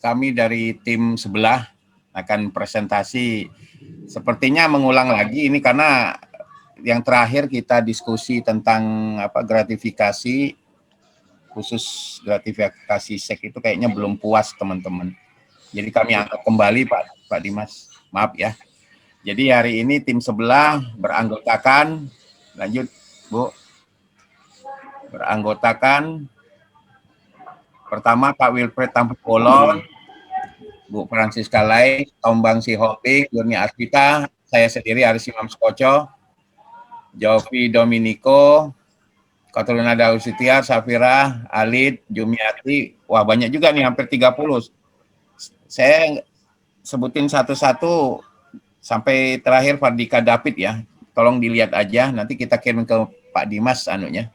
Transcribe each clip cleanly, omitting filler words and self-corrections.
kami dari tim sebelah akan presentasi. Sepertinya mengulang lagi ini karena yang terakhir kita diskusi tentang gratifikasi, khusus gratifikasi seks itu kayaknya belum puas teman-teman. Jadi kami angkat kembali Pak Dimas. Maaf ya. Jadi hari ini tim sebelah beranggotakan, lanjut Bu, beranggotakan pertama Pak Wilfred Tampolon, Bu Francisca Lai, Tombang Sihopik, Yurni Asvita, saya sendiri Aris Imam Skoco, Jovi Dominico, Katrina Dausitia, Safira, Alid, Jumiati, wah banyak juga nih, hampir 30. Saya sebutin satu-satu sampai terakhir Fardika David ya. Tolong dilihat aja, nanti kita kirim ke Pak Dimas anunya.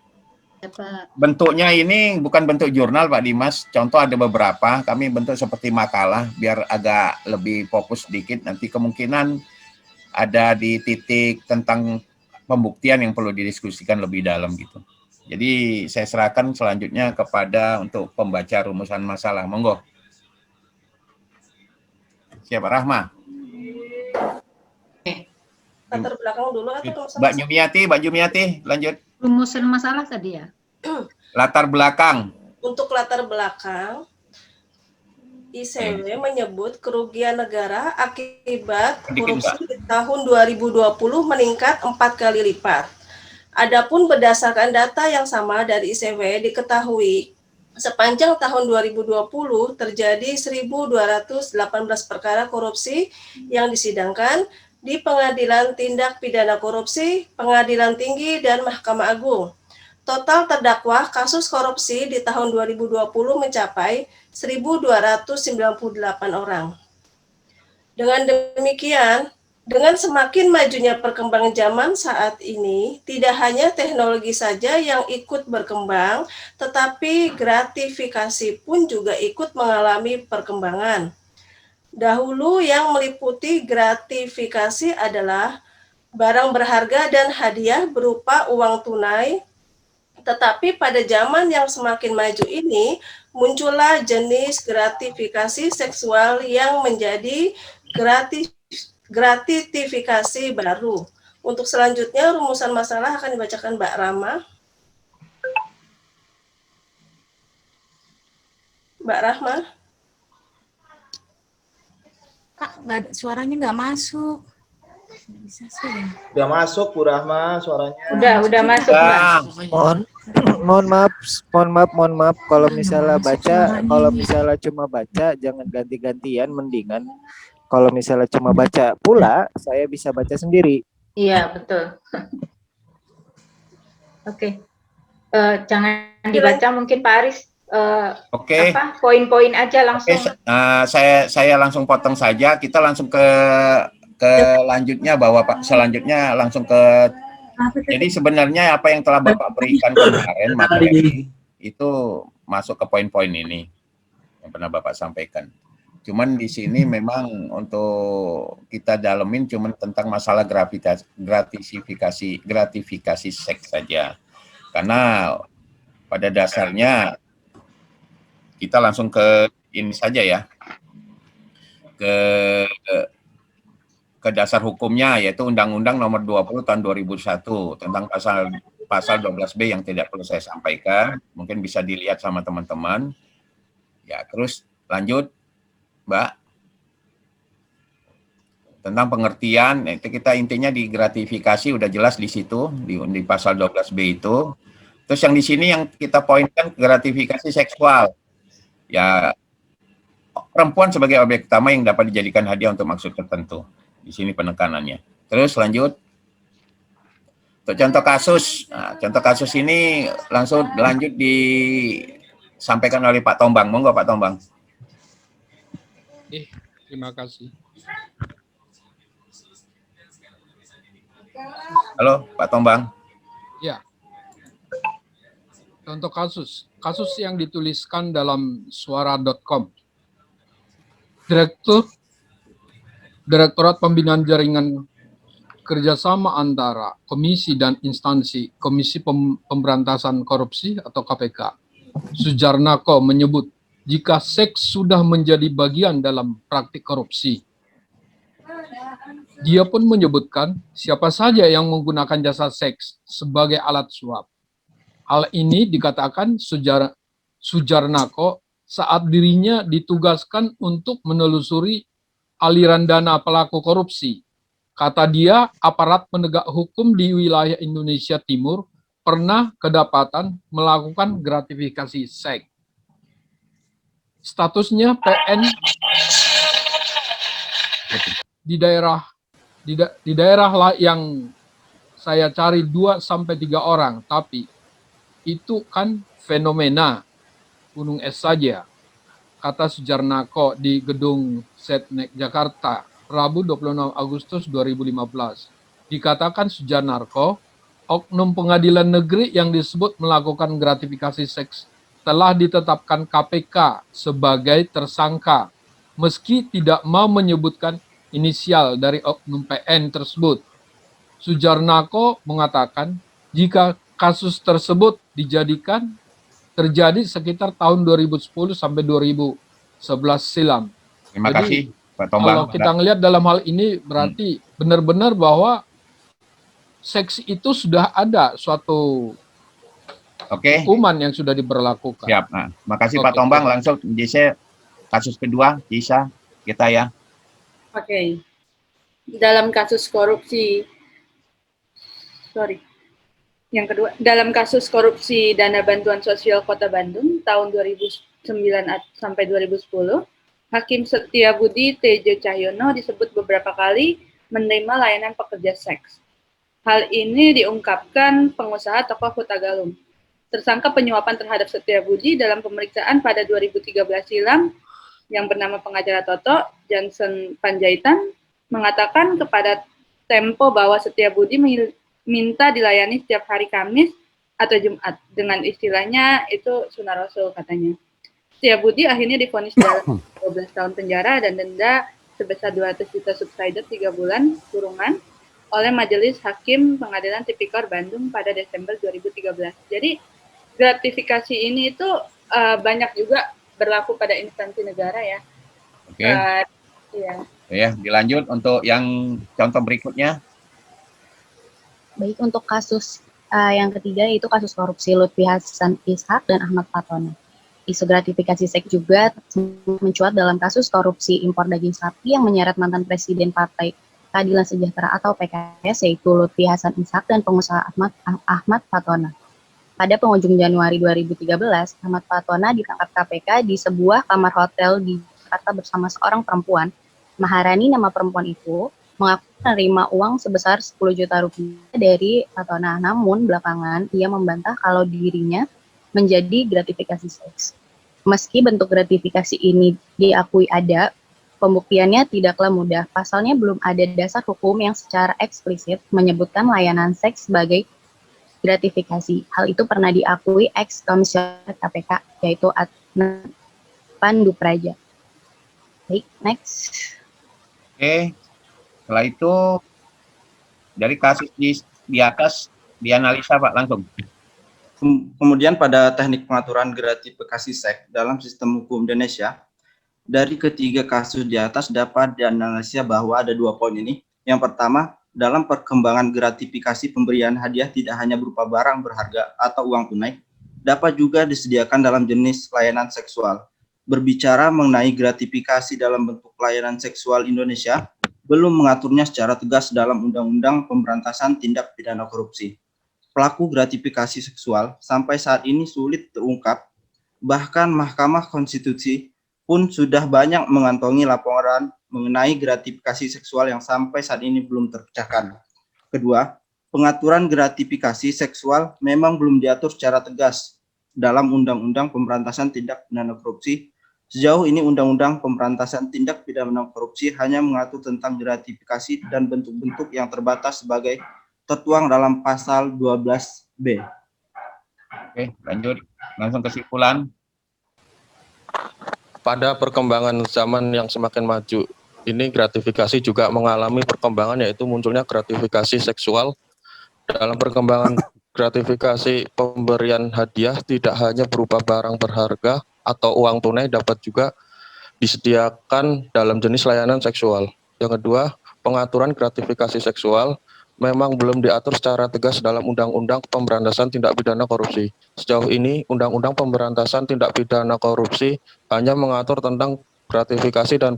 Bentuknya ini bukan bentuk jurnal Pak Dimas, contoh ada beberapa, kami bentuk seperti makalah biar agak lebih fokus sedikit, nanti kemungkinan ada di titik tentang pembuktian yang perlu didiskusikan lebih dalam gitu. Jadi saya serahkan selanjutnya kepada untuk pembaca rumusan masalah, monggo. Siapa Rahma? Latar belakang dulu atau Mbak Jumiati, lanjut. Rumusan masalah tadi ya? Latar belakang. Untuk latar belakang, ICW menyebut kerugian negara akibat korupsi di tahun 2020 meningkat 4 kali lipat. Adapun berdasarkan data yang sama dari ICW diketahui sepanjang tahun 2020 terjadi 1.218 perkara korupsi yang disidangkan di Pengadilan Tindak Pidana Korupsi, Pengadilan Tinggi, dan Mahkamah Agung. Total terdakwa kasus korupsi di tahun 2020 mencapai 1.298 orang. Dengan demikian, dengan semakin majunya perkembangan zaman saat ini, tidak hanya teknologi saja yang ikut berkembang, tetapi gratifikasi pun juga ikut mengalami perkembangan. Dahulu yang meliputi gratifikasi adalah barang berharga dan hadiah berupa uang tunai, tetapi pada zaman yang semakin maju ini, muncullah jenis gratifikasi seksual yang menjadi gratifikasi baru. Untuk selanjutnya, rumusan masalah akan dibacakan Mbak Rama. Mbak Rahma. Kak, suaranya nggak masuk. Bisa sih. Udah masuk Bu Rahma suaranya. Udah masuk, Mbak. Mohon maaf kalau misalnya cuma baca jangan ganti-gantian, mendingan kalau misalnya cuma baca pula saya bisa baca sendiri. Iya, betul. Oke. Jangan dibaca mungkin Pak Aris. Oke. Poin-poin aja langsung. Saya langsung potong saja. Kita langsung ke lanjutnya bahwa Pak selanjutnya langsung ke. Jadi sebenarnya apa yang telah Bapak berikan kemarin materi itu masuk ke poin-poin ini yang pernah Bapak sampaikan. Cuman di sini memang untuk kita dalemin cuman tentang masalah gratifikasi seks saja. Karena pada dasarnya kita langsung ke ini saja ya. Ke dasar hukumnya yaitu Undang-Undang Nomor 20 Tahun 2001 tentang pasal 12B yang tidak perlu saya sampaikan, mungkin bisa dilihat sama teman-teman. Ya, terus lanjut Mbak. Tentang pengertian, itu kita intinya di gratifikasi udah jelas di situ di pasal 12B itu. Terus yang di sini yang kita poinkan gratifikasi seksual. Ya, perempuan sebagai objek utama yang dapat dijadikan hadiah untuk maksud tertentu. Di sini penekanannya. Terus lanjut. Untuk contoh kasus. Nah, contoh kasus ini langsung lanjut disampaikan oleh Pak Tombang. Monggo Pak Tombang. Terima kasih. Halo Pak Tombang. Ya. Contoh kasus yang dituliskan dalam suara.com. Direktorat Pembinaan Jaringan Kerjasama antara Komisi dan Instansi Komisi Pemberantasan Korupsi atau KPK, Sujarnako menyebut jika seks sudah menjadi bagian dalam praktik korupsi. Dia pun menyebutkan siapa saja yang menggunakan jasa seks sebagai alat suap. Hal ini dikatakan Sujarnako saat dirinya ditugaskan untuk menelusuri aliran dana pelaku korupsi. Kata dia, aparat penegak hukum di wilayah Indonesia Timur pernah kedapatan melakukan gratifikasi seks. Statusnya PN di daerah yang saya cari 2 sampai 3 orang, tapi itu kan fenomena gunung es saja, kata Sujarnako di Gedung Setnek Jakarta, Rabu 26 Agustus 2015. Dikatakan Sujarnako, oknum pengadilan negeri yang disebut melakukan gratifikasi seks telah ditetapkan KPK sebagai tersangka, meski tidak mau menyebutkan inisial dari oknum PN tersebut. Sujarnako mengatakan jika kasus tersebut terjadi sekitar tahun 2010 sampai 2011 silam. Terima Jadi, kasih Pak Tombang. kalau kita ngelihat dalam hal ini berarti benar-benar bahwa seks itu sudah ada suatu hukuman yang sudah diberlakukan. Siap. Nah, makasih Oke, Pak Tombang. siap. Langsung JC kasus kedua, Isa kita ya. Oke. Dalam kasus korupsi, dalam kasus korupsi dana bantuan sosial Kota Bandung tahun 2009 sampai 2010, Hakim Setiabudi Tejo Cahyono disebut beberapa kali menerima layanan pekerja seks. Hal ini diungkapkan pengusaha tokoh Huta Galung. Tersangka penyuapan terhadap Setiabudi dalam pemeriksaan pada 2013 silam yang bernama pengacara Toto, Johnson Panjaitan, mengatakan kepada Tempo bahwa Setiabudi minta dilayani setiap hari Kamis atau Jumat. Dengan istilahnya itu sunah rasul katanya. Setiabudi akhirnya divonis dalam 12 tahun penjara dan denda sebesar 200 juta subsidi 3 bulan kurungan oleh Majelis Hakim Pengadilan Tipikor Bandung pada Desember 2013. Jadi gratifikasi ini itu banyak juga berlaku pada instansi negara ya. Oke. Ya. Ya, dilanjut untuk yang contoh berikutnya. Baik, untuk kasus yang ketiga yaitu kasus korupsi Lutfi Hasan Ishak dan Ahmad Fatona. Isu gratifikasi seks juga mencuat dalam kasus korupsi impor daging sapi yang menyeret mantan Presiden Partai Keadilan Sejahtera atau PKS yaitu Lutfi Hasan Ishak dan pengusaha Ahmad Fatona. Pada penghujung Januari 2013, Ahmad Fatona ditangkap KPK di sebuah kamar hotel di Jakarta bersama seorang perempuan. Maharani, nama perempuan itu, mengaku menerima uang sebesar 10 juta rupiah dari Fatona. Namun belakangan ia membantah kalau dirinya menjadi gratifikasi seks. Meski bentuk gratifikasi ini diakui ada, pembuktiannya tidaklah mudah. Pasalnya belum ada dasar hukum yang secara eksplisit menyebutkan layanan seks sebagai gratifikasi. Hal itu pernah diakui ex-komisioner KPK, yaitu Adnan Pandupraja. Baik, next. Oke. Setelah itu dari kasus di atas dianalisa Pak langsung. Kemudian pada teknik pengaturan gratifikasi seks dalam sistem hukum Indonesia, dari ketiga kasus di atas dapat dianalisa bahwa ada 2 poin ini. Yang pertama, dalam perkembangan gratifikasi pemberian hadiah tidak hanya berupa barang berharga atau uang tunai, dapat juga disediakan dalam jenis layanan seksual. Berbicara mengenai gratifikasi dalam bentuk layanan seksual Indonesia, belum mengaturnya secara tegas dalam Undang-Undang Pemberantasan Tindak Pidana Korupsi. Pelaku gratifikasi seksual sampai saat ini sulit terungkap, bahkan Mahkamah Konstitusi pun sudah banyak mengantongi laporan mengenai gratifikasi seksual yang sampai saat ini belum terpecahkan. Kedua, pengaturan gratifikasi seksual memang belum diatur secara tegas dalam Undang-Undang Pemberantasan Tindak Pidana Korupsi. Sejauh ini Undang-Undang Pemberantasan Tindak Pidana Korupsi hanya mengatur tentang gratifikasi dan bentuk-bentuk yang terbatas sebagai tertuang dalam pasal 12B. Oke, lanjut. Langsung kesimpulan. Pada perkembangan zaman yang semakin maju, ini gratifikasi juga mengalami perkembangan, yaitu munculnya gratifikasi seksual. Dalam perkembangan gratifikasi pemberian hadiah tidak hanya berupa barang berharga atau uang tunai dapat juga disediakan dalam jenis layanan seksual. Yang kedua, pengaturan gratifikasi seksual memang belum diatur secara tegas dalam Undang-Undang Pemberantasan Tindak Pidana Korupsi. Sejauh ini, Undang-Undang Pemberantasan Tindak Pidana Korupsi hanya mengatur tentang gratifikasi dan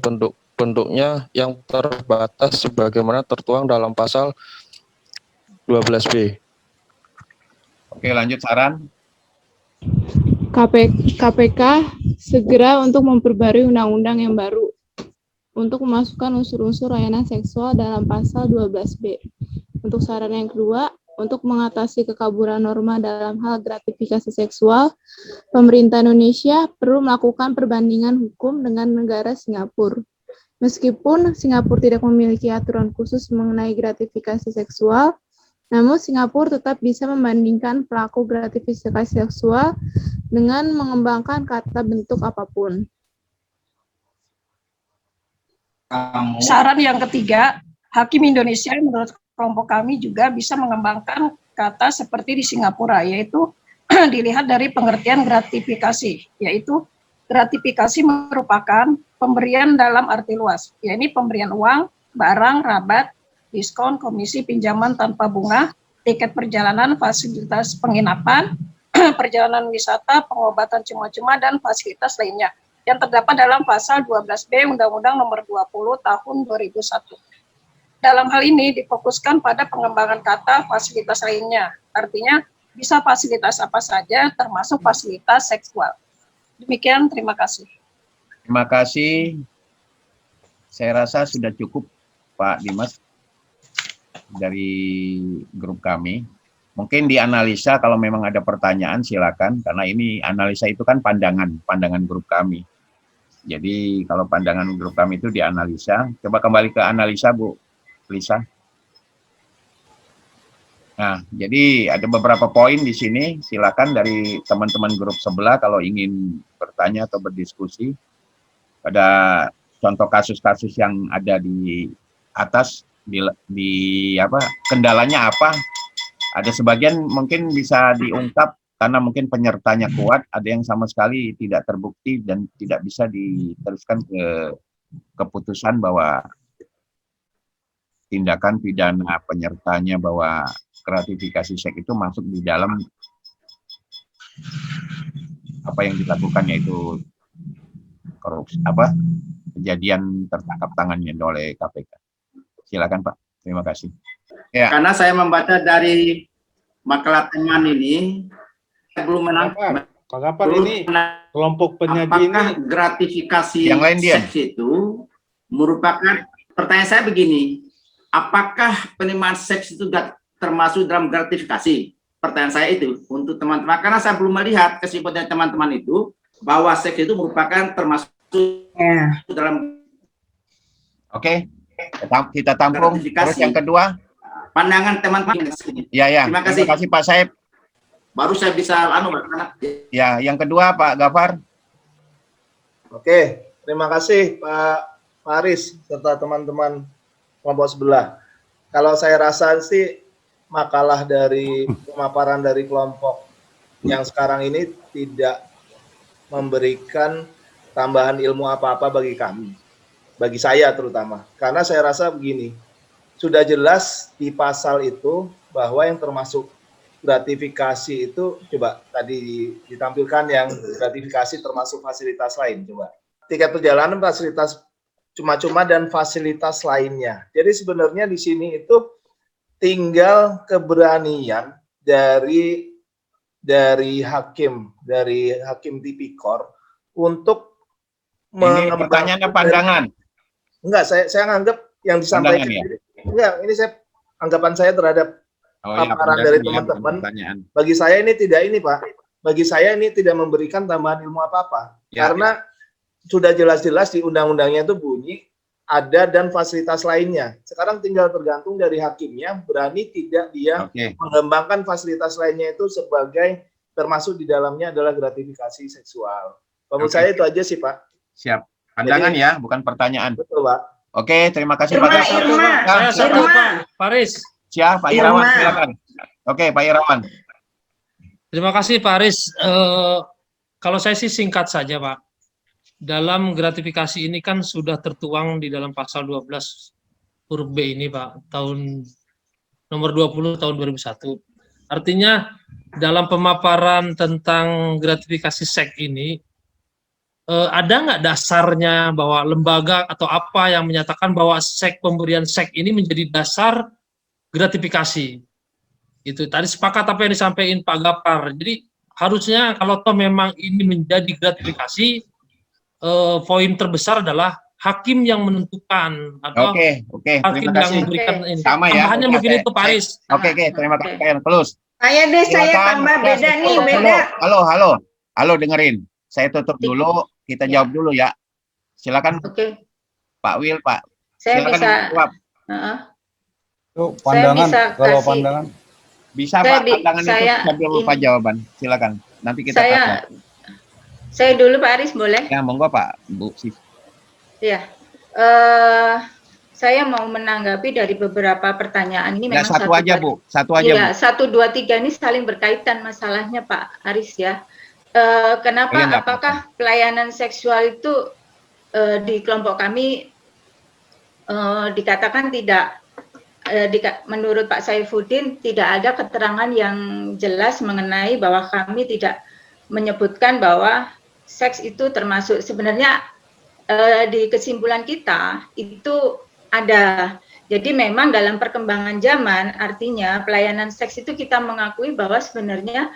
bentuknya yang terbatas sebagaimana tertuang dalam pasal 12B. Oke, lanjut saran. KPK segera untuk memperbarui undang-undang yang baru untuk memasukkan unsur-unsur layanan seksual dalam pasal 12B. Untuk saran yang kedua, untuk mengatasi kekaburan norma dalam hal gratifikasi seksual, pemerintah Indonesia perlu melakukan perbandingan hukum dengan negara Singapura. Meskipun Singapura tidak memiliki aturan khusus mengenai gratifikasi seksual, namun Singapura tetap bisa membandingkan pelaku gratifikasi seksual dengan mengembangkan kata bentuk apapun. Saran yang ketiga, Hakim Indonesia menurut kelompok kami juga bisa mengembangkan kata seperti di Singapura, yaitu dilihat dari pengertian gratifikasi, yaitu gratifikasi merupakan pemberian dalam arti luas, yaitu pemberian uang, barang, rabat, diskon, komisi, pinjaman tanpa bunga, tiket perjalanan, fasilitas penginapan, perjalanan wisata, pengobatan cuma-cuma, dan fasilitas lainnya yang terdapat dalam pasal 12B Undang-Undang Nomor 20 Tahun 2001. Dalam hal ini difokuskan pada pengembangan kata fasilitas lainnya, artinya bisa fasilitas apa saja termasuk fasilitas seksual. Demikian, terima kasih. Terima kasih. Saya rasa sudah cukup, Pak Dimas, dari grup kami. Mungkin dianalisa kalau memang ada pertanyaan silakan, karena ini analisa itu kan pandangan grup kami. Jadi kalau pandangan grup kami itu dianalisa. Coba kembali ke analisa, Bu Lisa. Nah, jadi ada beberapa poin di sini. Silakan dari teman-teman grup sebelah kalau ingin bertanya atau berdiskusi pada contoh kasus-kasus yang ada di atas, kendalanya apa? Ada sebagian mungkin bisa diungkap karena mungkin penyertanya kuat, ada yang sama sekali tidak terbukti dan tidak bisa diteruskan ke keputusan bahwa tindakan pidana penyertanya bahwa gratifikasi seks itu masuk di dalam apa yang dilakukan, yaitu korupsi, kejadian tertangkap tangannya oleh KPK. Silakan Pak, terima kasih. Ya. Karena saya membaca dari makalah teman ini, saya belum menangkap. Pak Gafar, ini kelompok penyaji ini gratifikasi yang lain dia. seks itu merupakan, pertanyaan saya begini, apakah penerimaan seks itu termasuk dalam gratifikasi? Pertanyaan saya itu untuk teman-teman, karena saya belum melihat kesimpulan teman-teman itu bahwa seks itu merupakan termasuk dalam. Oke, kita tampung. Terus yang kedua, pandangan teman-teman. Ya. Terima kasih Pak Saib. Baru saya bisa Ya, yang kedua Pak Gafar. Oke, terima kasih Pak Faris serta teman-teman kelompok sebelah. Kalau saya rasa sih makalah dari pemaparan dari kelompok yang sekarang ini tidak memberikan tambahan ilmu apa-apa bagi kami, bagi saya terutama. Karena saya rasa begini, sudah jelas di pasal itu bahwa yang termasuk gratifikasi itu, coba tadi ditampilkan yang gratifikasi termasuk fasilitas lain, coba. Tiket perjalanan, fasilitas cuma-cuma, dan fasilitas lainnya. Jadi sebenarnya di sini itu tinggal keberanian dari hakim tipikor untuk ini pertanyaan pandangan. Enggak, saya nganggap yang disampaikan ya? Enggak, ini anggapan saya terhadap paparan dari teman-teman. Bagi saya ini tidak ini, Pak. Bagi saya ini tidak memberikan tambahan ilmu apa-apa. Karena sudah jelas-jelas di undang-undangnya itu bunyi ada dan fasilitas lainnya. Sekarang tinggal tergantung dari hakimnya berani tidak dia mengembangkan fasilitas lainnya itu sebagai termasuk di dalamnya adalah gratifikasi seksual. Menurut saya itu aja sih, Pak. Siap. Pandangan ya, bukan pertanyaan. Betul, Pak. Oke, terima kasih Pak Gafar. Faris. Siap, Pak Irawan, silakan. Oke, Pak Irawan. Terima kasih Pak Aris. Kalau saya sih singkat saja, Pak. Dalam gratifikasi ini kan sudah tertuang di dalam pasal 12 huruf B ini, Pak, tahun nomor 20 tahun 2001. Artinya dalam pemaparan tentang gratifikasi seks ini, ada nggak dasarnya bahwa lembaga atau apa yang menyatakan bahwa pemberian seks ini menjadi dasar gratifikasi? Itu tadi sepakat apa yang disampaikan Pak Gapar. Jadi harusnya kalau toh memang ini menjadi gratifikasi, poin terbesar adalah hakim yang menentukan atau Oke, hakim terima yang kasih. memberikan ini. Sama ya. Tambahannya mungkin itu Pak Aris. Oke, terima kasih Pak Yan. Close. Saya deh, saya Silakan. tambah beda nih, beda. Halo, dengerin. Saya tutup dulu, kita jawab dulu ya. Silakan. Oke. Pak Wil, Pak. Saya Silakan bisa. jawab. Pandangan, bisa kalau kasih- pandangan. Bisa Saya Pak, bi- pandangan itu saya sambil lupa ini- jawaban. Silakan. Nanti kita tanya. Saya dulu Pak Aris boleh? Ya, monggo Pak, Bu. Ya, saya mau menanggapi dari beberapa pertanyaan ini. Ya, Memang satu aja Bu, satu aja Iya, Bu. 1, 2, 3 ini saling berkaitan masalahnya Pak Aris ya. Kenapa? Iya, nggak Apakah pelayanan seksual itu di kelompok kami dikatakan tidak, menurut Pak Saifuddin tidak ada keterangan yang jelas mengenai bahwa kami tidak menyebutkan bahwa seks itu termasuk. Sebenarnya di kesimpulan kita itu ada. Jadi memang dalam perkembangan zaman, artinya pelayanan seks itu kita mengakui bahwa sebenarnya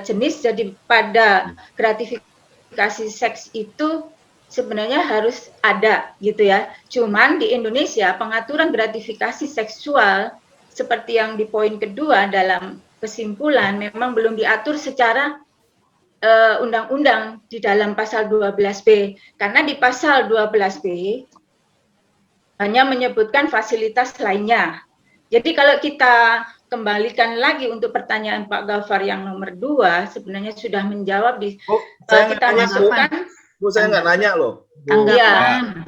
jenis jadi pada gratifikasi seks itu sebenarnya harus ada gitu ya. Cuman di Indonesia pengaturan gratifikasi seksual seperti yang di poin kedua dalam kesimpulan memang belum diatur secara undang-undang di dalam pasal 12B. Karena di pasal 12B hanya menyebutkan fasilitas lainnya. Jadi kalau kita kembalikan lagi untuk pertanyaan Pak Gafar yang nomor 2, sebenarnya sudah menjawab di Saya kita nggak nanya, masukkan Bu, saya nggak nanya loh. Tanggapan.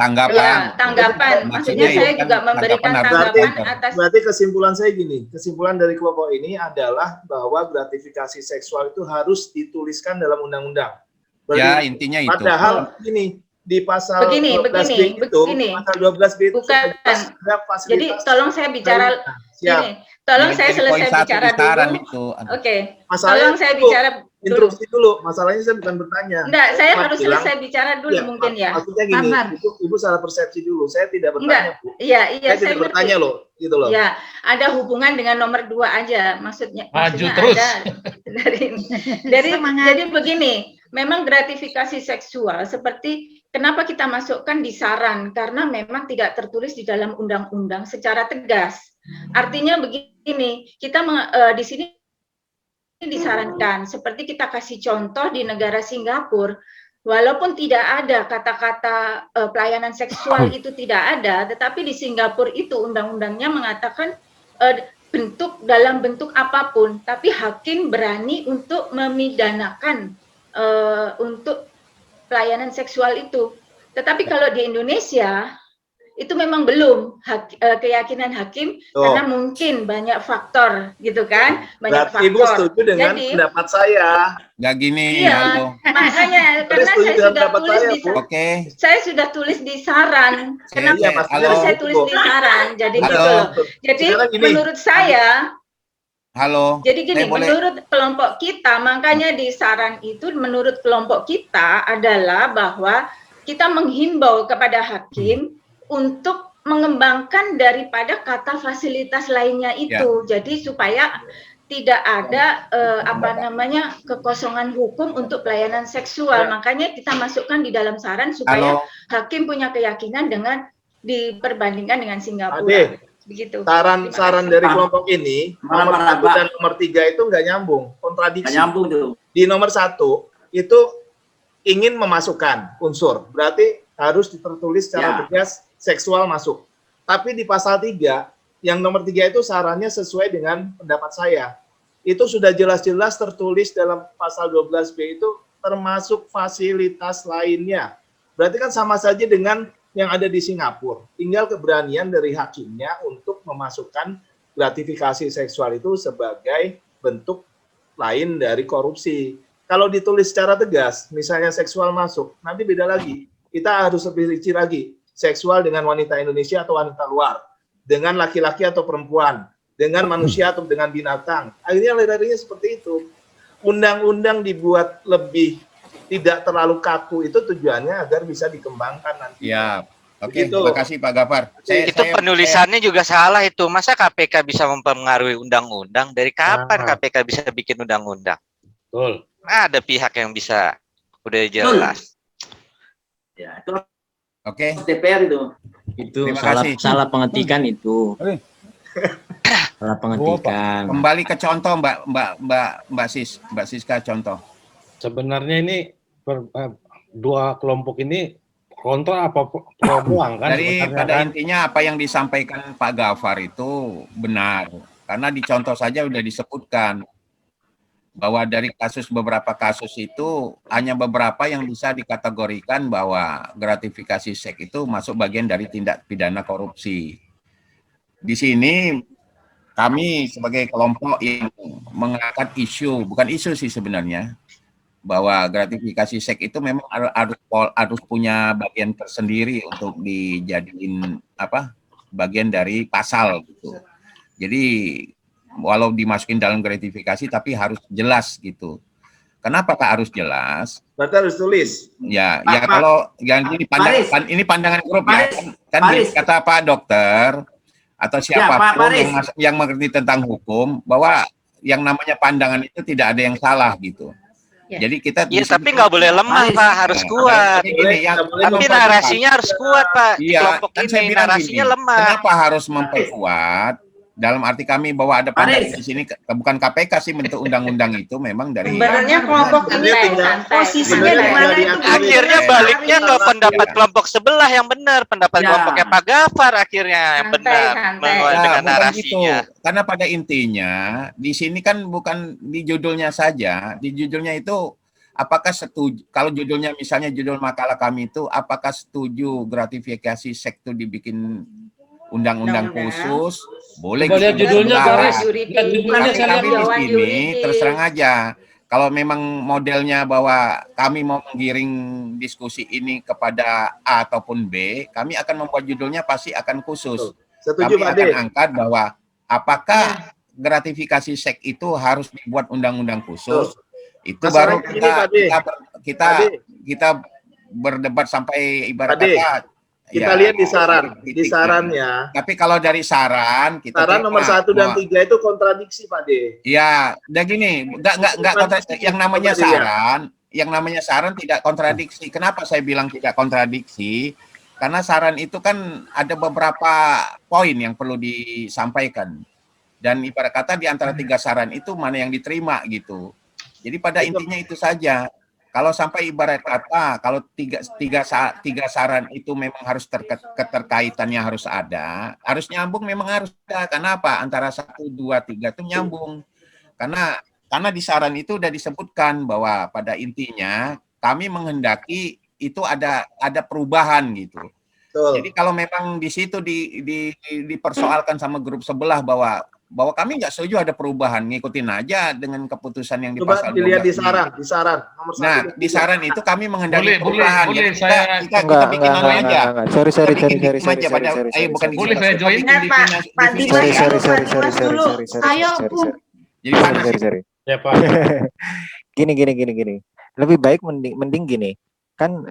Tanggapan. Maksudnya saya juga memberikan tanggapan atas. Berarti kesimpulan saya gini, kesimpulan dari kelompok ini adalah bahwa gratifikasi seksual itu harus dituliskan dalam undang-undang. Ya, intinya itu. Padahal gini, di pasal 12B itu, pasal 12B itu bukan. ada fasilitas. Jadi tolong saya bicara ini. Tolong saya selesai bicara dulu. Oke. Tolong saya bicara dulu. Interupsi dulu, masalahnya saya bukan bertanya. Enggak, saya Cuma harus bilang, selesai bicara dulu ya, mungkin ya. Maksudnya gini, Ibu salah persepsi dulu. Saya tidak bertanya, Bu. Iya, Saya tidak bertanya loh, gitu loh. Ya, ada hubungan dengan nomor 2 aja. Maksudnya terus. ada jadi begini, memang gratifikasi seksual seperti kenapa kita masukkan di saran, karena memang tidak tertulis di dalam undang-undang secara tegas. Artinya begini, kita di sini disarankan, seperti kita kasih contoh di negara Singapura, walaupun tidak ada kata-kata pelayanan seksual itu tidak ada, tetapi di Singapura itu undang-undangnya mengatakan dalam bentuk apapun, tapi hakim berani untuk memidanakan untuk pelayanan seksual itu. Tetapi kalau di Indonesia itu memang belum keyakinan hakim karena mungkin banyak faktor gitu kan, banyak faktor. Ibu setuju dengan pendapat saya? Nggak gini. Iya, makanya karena saya sudah tulis di saya sudah tulis di saran. Kenapa saya tulis di saran? Jadi gitu loh. Jadi menurut saya jadi gini, menurut kelompok kita, makanya di saran itu menurut kelompok kita adalah bahwa kita menghimbau kepada hakim untuk mengembangkan daripada kata fasilitas lainnya itu. Jadi supaya tidak ada kekosongan hukum untuk pelayanan seksual. Makanya kita masukkan di dalam saran supaya hakim punya keyakinan dengan diperbandingkan dengan Singapura. Begitu. Saran dari kelompok ini nomor 1 dan nomor 3 itu nggak nyambung, kontradiksi. Nggak nyambung tuh. Di nomor 1 itu ingin memasukkan unsur, berarti harus tertulis secara tegas seksual masuk. Tapi di pasal 3, yang nomor 3 itu sarannya sesuai dengan pendapat saya. Itu sudah jelas-jelas tertulis dalam pasal 12B itu termasuk fasilitas lainnya. Berarti kan sama saja dengan yang ada di Singapura. Tinggal keberanian dari hakimnya untuk memasukkan gratifikasi seksual itu sebagai bentuk lain dari korupsi. kalau ditulis secara tegas, misalnya seksual masuk, nanti beda lagi. Kita harus lebih rinci lagi. Seksual dengan wanita Indonesia atau wanita luar, dengan laki-laki atau perempuan, dengan manusia atau dengan binatang. Akhirnya larinya seperti itu. Undang-undang dibuat lebih tidak terlalu kaku itu tujuannya agar bisa dikembangkan nanti. Ya, oke. Begitu. Terima kasih Pak Gafar. Itu penulisannya juga salah itu. Masa KPK bisa mempengaruhi undang-undang? Dari kapan KPK bisa bikin undang-undang? Betul. Ada pihak yang bisa, udah jelas. Ya, itu oke. DPR itu. Itu Terima salah kasih. salah pengetikan itu. Salah pengetikan. Kembali ke contoh Mbak Siska contoh. Sebenarnya ini dua kelompok ini kontra apa pro-buang kan? Dari sebenarnya pada kan? intinya apa yang disampaikan Pak Gafar itu benar. Karena di contoh saja sudah disebutkan bahwa dari beberapa kasus itu hanya beberapa yang bisa dikategorikan bahwa gratifikasi seks itu masuk bagian dari tindak pidana korupsi. Di sini kami sebagai kelompok yang mengangkat isu, bukan isu sih sebenarnya, bahwa gratifikasi seks itu memang harus punya bagian tersendiri untuk dijadiin bagian dari pasal gitu. Jadi walau dimasukin dalam gratifikasi tapi harus jelas gitu. Kenapa Pak harus jelas? Berarti harus tulis. Ya, kalau yang ini pandangan grup ya, kan kata Pak Dokter atau siapapun yang mengerti tentang hukum bahwa yang namanya pandangan itu tidak ada yang salah gitu. Jadi kita tapi nggak boleh lemah Pak, harus kuat. Tapi narasinya harus kuat Pak. Di kelompok ini narasinya lemah. Kenapa harus memperkuat? Dalam arti kami bahwa ada pandangan di sini bukan KPK sih bentuk undang-undang itu memang dari Sebenarnya kelompok ini posisinya di mana itu? Akhirnya baliknya ke pendapat kelompok sebelah yang benar, pendapat kelompoknya Pak Gafar akhirnya yang benar dengan narasinya. Gitu. Karena pada intinya di sini kan bukan di judulnya saja, di judulnya itu apakah setuju, kalau judulnya misalnya judul makalah kami itu apakah setuju gratifikasi seks itu dibikin undang-undang khusus, boleh gitu. Judulnya Garis. Tapi kami di sini terus terang aja, kalau memang modelnya bahwa kami mau menggiring diskusi ini kepada A ataupun B, kami akan membuat judulnya pasti akan khusus. Setuju, Kami Pak akan De. angkat bahwa apakah gratifikasi seks itu harus dibuat undang-undang khusus. Itu baru kita berdebat sampai ibarat kata kita lihat di saran, di sarannya. Tapi kalau dari saran, saran nomor 1 dan 3 itu kontradiksi, Pak De. Ya, udah gini, enggak kontradiksi. Yang namanya saran tidak kontradiksi. Kenapa saya bilang tidak kontradiksi? Karena saran itu kan ada beberapa poin yang perlu disampaikan. Dan ibarat kata di antara 3 saran itu mana yang diterima gitu. Jadi pada intinya itu saja. Kalau sampai ibarat kata, kalau tiga saran itu memang harus keterkaitannya harus ada, harus nyambung memang harus ada. Kenapa? Antara 1, 2, 3 itu nyambung. Karena di saran itu udah disebutkan bahwa pada intinya kami menghendaki itu ada perubahan gitu. Betul. Jadi kalau memang di situ dipersoalkan sama grup sebelah bahwa kami nggak setuju ada perubahan, ngikutin aja dengan keputusan yang di pasal 12. Dilihat di saran nomor 1. Nah, di saran itu kami menghendaki perubahan. Boleh Kita bikin anu aja. Sorry. Boleh saya join? Sorry. Jadi panas. Ya Pak. Gini. Lebih baik mending gini. Kan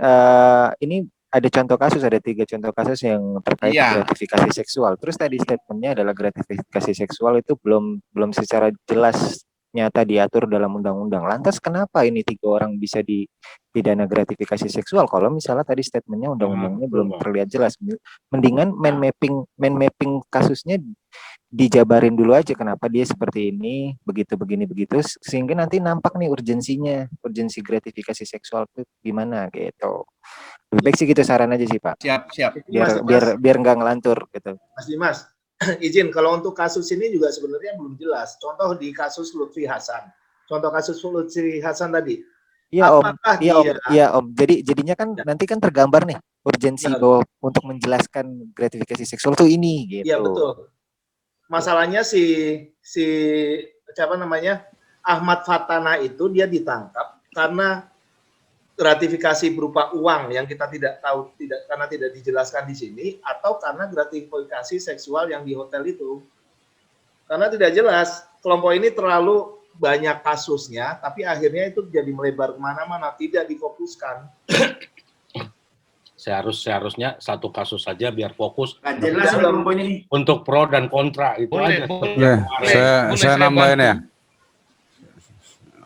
ini ada contoh kasus, ada 3 contoh kasus yang terkait gratifikasi seksual. Terus tadi statementnya adalah gratifikasi seksual itu belum secara jelas nyata diatur dalam undang-undang. Lantas kenapa ini 3 orang bisa dipidana gratifikasi seksual kalau misalnya tadi statementnya undang-undangnya belum terlihat jelas? Mendingan mind mapping kasusnya dijabarin dulu aja kenapa dia seperti ini, begini begitu, sehingga nanti nampak nih urgensi gratifikasi seksual itu gimana gitu. Lebih baik sih gitu, saran aja sih Pak. Siap. Biar nggak ngelantur gitu. Mas Dimas, izin kalau untuk kasus ini juga sebenarnya belum jelas. Contoh di kasus Lutfi Hasan. Tadi. Iya Om. Jadinya kan nanti kan tergambar nih urgensi bahwa untuk menjelaskan gratifikasi seksual tuh ini gitu. Iya betul. Masalahnya si siapa namanya Ahmad Fatana itu dia ditangkap karena gratifikasi berupa uang yang kita tidak tahu, karena tidak dijelaskan di sini, atau karena gratifikasi seksual yang di hotel itu. Karena tidak jelas, kelompok ini terlalu banyak kasusnya, tapi akhirnya itu jadi melebar kemana-mana, tidak difokuskan. Seharusnya satu kasus saja biar fokus. Jelas kelompok ini. Untuk pro dan kontra itu aja. Saya nambahin ya.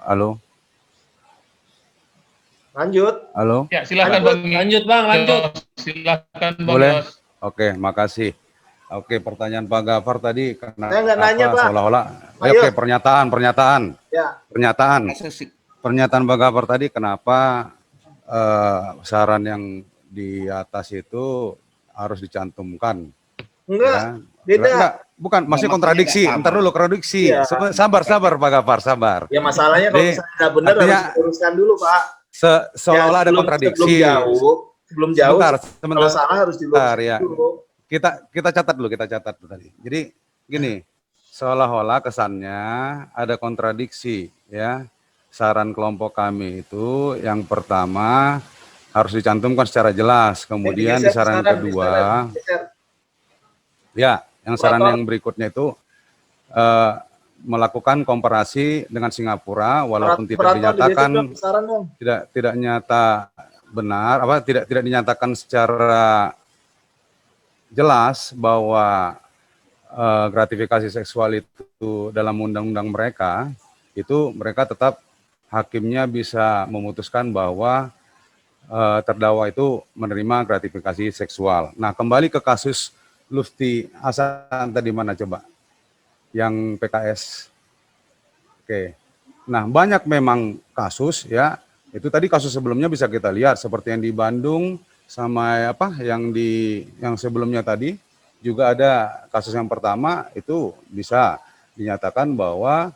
Halo. Lanjut. Halo. Ya, silakan Bang. Lanjut Bang, lanjut. Silakan Bang. Boleh? Oke, makasih. Oke, pertanyaan Pak Gafar tadi kenapa Saya nggak nanya, Pak. seolah-olah Ayo. oke, pernyataan. Ya. Pernyataan Pak Gafar tadi kenapa saran yang di atas itu harus dicantumkan? Enggak, Ya. beda. Enggak, bukan, masih kontradiksi. Ntar dulu kontradiksi. Iya. Sabar Pak Gafar, sabar. Ya masalahnya kalau Jadi, misalnya nggak benar artinya, harus diluruskan dulu, Pak. seolah-olah ada sebelum- kontradiksi. Sebelum jauh, Sebentar. kalau salah harus diluruskan Ya. dulu. Kita catat dulu tadi. Jadi gini, seolah-olah kesannya ada kontradiksi ya. Saran kelompok kami itu yang pertama harus dicantumkan secara jelas, kemudian di saran kedua ya, yang saran yang berikutnya itu melakukan komparasi dengan Singapura walaupun tidak dinyatakan tidak nyata benar tidak dinyatakan secara jelas bahwa gratifikasi seksual itu dalam undang-undang mereka itu mereka tetap hakimnya bisa memutuskan bahwa terdakwa itu menerima gratifikasi seksual. Nah, kembali ke kasus Lutfi Hasan tadi mana coba? Yang PKS. Oke. Nah, banyak memang kasus ya. Itu tadi kasus sebelumnya bisa kita lihat seperti yang di Bandung sama yang sebelumnya tadi juga ada kasus yang pertama itu bisa dinyatakan bahwa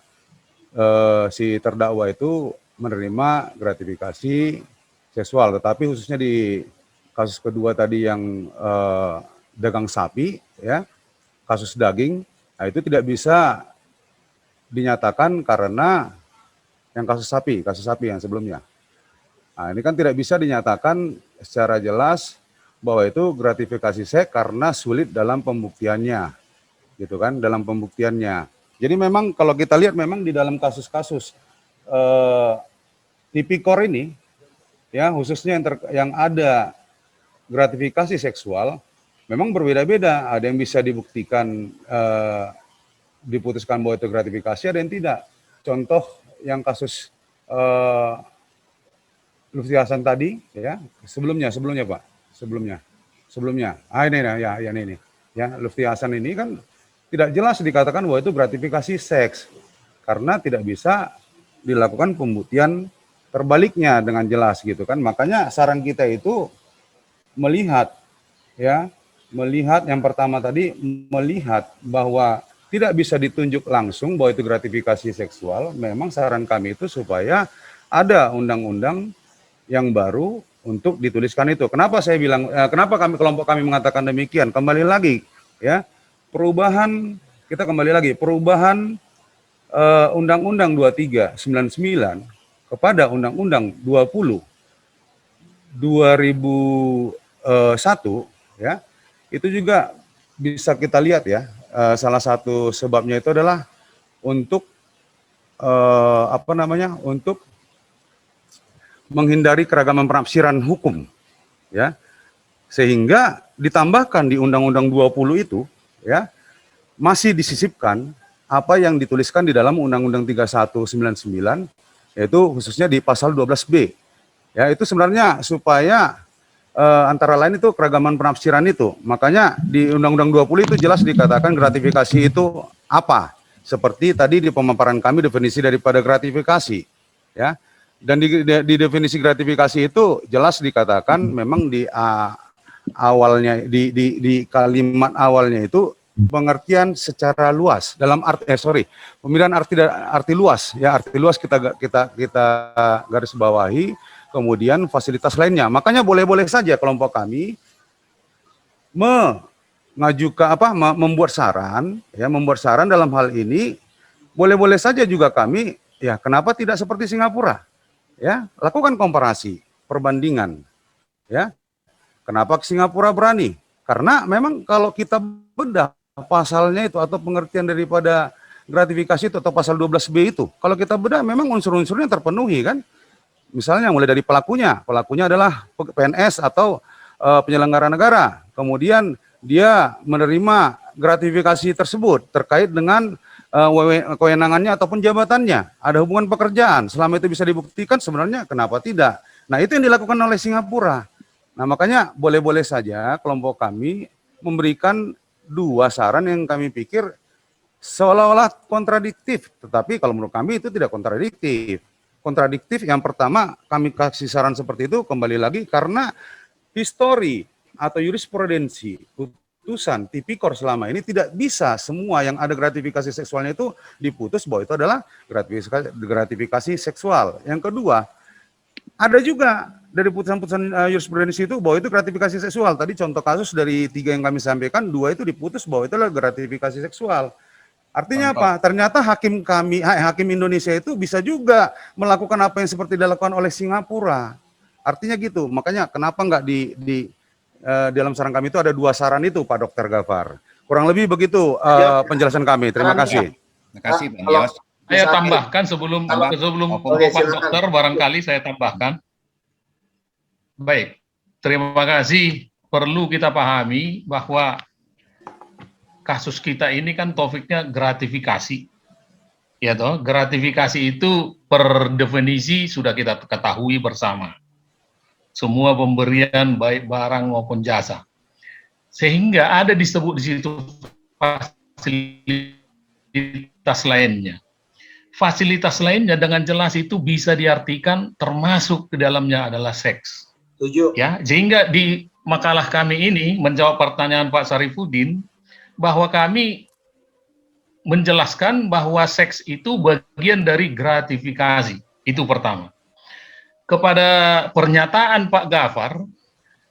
si terdakwa itu menerima gratifikasi seksual, tetapi khususnya di kasus kedua tadi yang dagang sapi ya, kasus daging, nah itu tidak bisa dinyatakan karena yang kasus sapi yang sebelumnya. Nah, ini kan tidak bisa dinyatakan secara jelas bahwa itu gratifikasi seks karena sulit dalam pembuktiannya, gitu kan, dalam pembuktiannya. Jadi memang kalau kita lihat memang di dalam kasus-kasus tipikor ini, ya khususnya yang ada gratifikasi seksual, memang berbeda-beda. Ada yang bisa dibuktikan, diputuskan bahwa itu gratifikasi, ada yang tidak. Contoh yang kasus Lutfi Hasan tadi, ya sebelumnya Pak, sebelumnya. Ini ya Lutfi Hasan ini kan tidak jelas dikatakan bahwa itu gratifikasi seks karena tidak bisa dilakukan pembuktian terbaliknya dengan jelas gitu kan. Makanya saran kita itu melihat yang pertama tadi melihat bahwa tidak bisa ditunjuk langsung bahwa itu gratifikasi seksual. Memang saran kami itu supaya ada undang-undang yang baru untuk dituliskan itu. Kenapa saya bilang, kenapa kelompok kami mengatakan demikian? Kembali lagi, ya perubahan Undang-Undang 2399 kepada Undang-Undang 20 2001, ya itu juga bisa kita lihat ya. Salah satu sebabnya itu adalah untuk untuk menghindari keragaman penafsiran hukum, ya, sehingga ditambahkan di Undang-Undang 20 itu, ya, masih disisipkan apa yang dituliskan di dalam Undang-Undang 3199, yaitu khususnya di pasal 12B, ya, itu sebenarnya supaya antara lain itu keragaman penafsiran itu. Makanya di Undang-Undang 20 itu jelas dikatakan gratifikasi itu apa, seperti tadi di pemaparan kami definisi daripada gratifikasi, ya. Dan di definisi gratifikasi itu jelas dikatakan memang di awalnya di kalimat awalnya itu pengertian secara luas dalam pemilihan arti luas ya, arti luas kita garis bawahi, kemudian fasilitas lainnya. Makanya boleh-boleh saja kelompok kami membuat saran dalam hal ini, boleh-boleh saja juga kami ya, kenapa tidak seperti Singapura? ya, lakukan komparasi, perbandingan, ya. Kenapa Singapura berani? Karena memang kalau kita bedah pasalnya itu atau pengertian daripada gratifikasi itu atau pasal 12B itu, kalau kita bedah memang unsur-unsurnya terpenuhi kan. Misalnya mulai dari pelakunya adalah PNS atau penyelenggara negara. Kemudian dia menerima gratifikasi tersebut terkait dengan kewenangannya ataupun jabatannya, ada hubungan pekerjaan. Selama itu bisa dibuktikan, sebenarnya kenapa tidak? Nah, itu yang dilakukan oleh Singapura. Nah, makanya boleh-boleh saja kelompok kami memberikan dua saran yang kami pikir seolah-olah kontradiktif, tetapi kalau menurut kami itu tidak kontradiktif. Kontradiktif yang pertama kami kasih saran seperti itu kembali lagi karena histori atau jurisprudensi putusan tipikor selama ini tidak bisa semua yang ada gratifikasi seksualnya itu diputus bahwa itu adalah gratifikasi seksual. Yang kedua, ada juga dari putusan-putusan jurisprudensi itu bahwa itu gratifikasi seksual. Tadi contoh kasus dari 3 yang kami sampaikan, 2 itu diputus bahwa itu adalah gratifikasi seksual. Artinya apa? Ternyata hakim Indonesia itu bisa juga melakukan apa yang seperti dilakukan oleh Singapura. Artinya gitu. Makanya kenapa nggak di dalam saran kami itu ada 2 saran itu, Pak Dr. Gafar. Kurang lebih begitu penjelasan kami. Terima kasih. Terima kasih, Bang Yos. Saya tambahkan sebelum Pak Dokter barangkali saya tambahkan. Baik, terima kasih. Perlu kita pahami bahwa kasus kita ini kan topiknya gratifikasi. Ya toh, gratifikasi itu per definisi sudah kita ketahui bersama. Semua pemberian baik barang maupun jasa. Sehingga ada disebut di situ fasilitas lainnya. Fasilitas lainnya dengan jelas itu bisa diartikan termasuk ke dalamnya adalah seks. Setuju. Ya, sehingga di makalah kami ini menjawab pertanyaan Pak Sarifudin bahwa kami menjelaskan bahwa seks itu bagian dari gratifikasi. Itu pertama. Kepada pernyataan Pak Gafar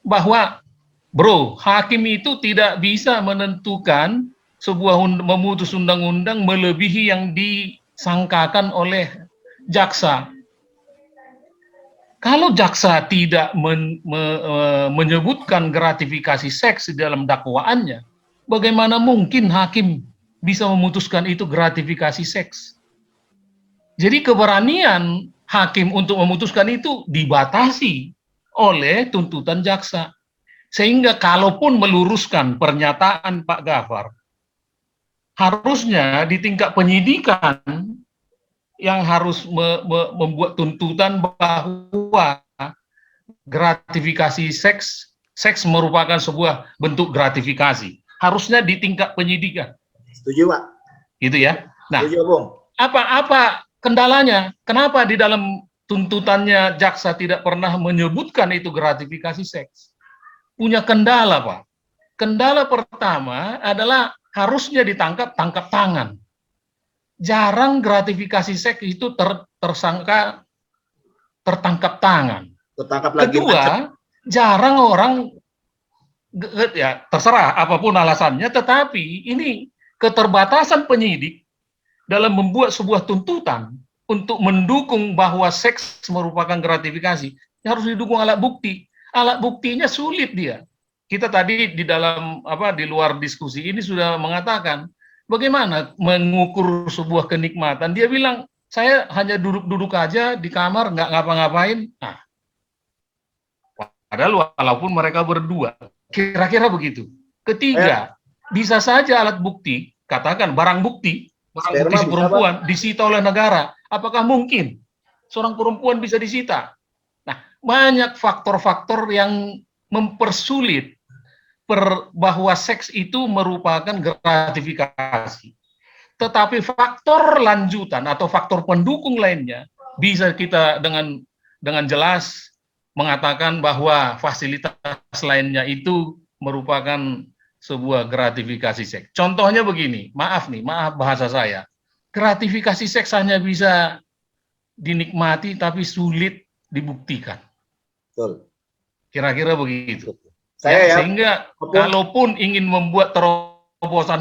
bahwa bro, hakim itu tidak bisa menentukan sebuah memutus undang-undang melebihi yang disangkakan oleh jaksa. Kalau jaksa tidak menyebutkan gratifikasi seks di dalam dakwaannya, bagaimana mungkin hakim bisa memutuskan itu gratifikasi seks? Jadi keberanian hakim untuk memutuskan itu dibatasi oleh tuntutan jaksa. Sehingga kalaupun meluruskan pernyataan Pak Gafar, harusnya di tingkat penyidikan yang harus membuat tuntutan bahwa gratifikasi seks merupakan sebuah bentuk gratifikasi. Harusnya di tingkat penyidikan. Setuju, Pak. Gitu ya. Nah, setuju, Bung. apa kendalanya? Kenapa di dalam tuntutannya jaksa tidak pernah menyebutkan itu gratifikasi seks? Punya kendala, Pak. Kendala pertama adalah harusnya tangkap tangan. Jarang gratifikasi seks itu tertangkap tangan. Kedua, jarang orang, ya terserah apapun alasannya, tetapi ini keterbatasan penyidik dalam membuat sebuah tuntutan untuk mendukung bahwa seks merupakan gratifikasi, harus didukung alat bukti. Alat buktinya sulit dia. Kita tadi di dalam di luar diskusi ini sudah mengatakan bagaimana mengukur sebuah kenikmatan. Dia bilang saya hanya duduk-duduk aja di kamar nggak ngapa-ngapain. Nah, padahal walaupun mereka berdua, kira-kira begitu. Ketiga, bisa saja alat bukti, katakan barang bukti si perempuan disita oleh negara. Apakah mungkin seorang perempuan bisa disita? Nah, banyak faktor-faktor yang mempersulit bahwa seks itu merupakan gratifikasi. Tetapi faktor lanjutan atau faktor pendukung lainnya bisa kita dengan jelas mengatakan bahwa fasilitas lainnya itu merupakan sebuah gratifikasi seks. Contohnya begini, maaf bahasa saya. Gratifikasi seks hanya bisa dinikmati tapi sulit dibuktikan. Betul. Kira-kira begitu. Sehingga kalaupun ingin membuat terobosan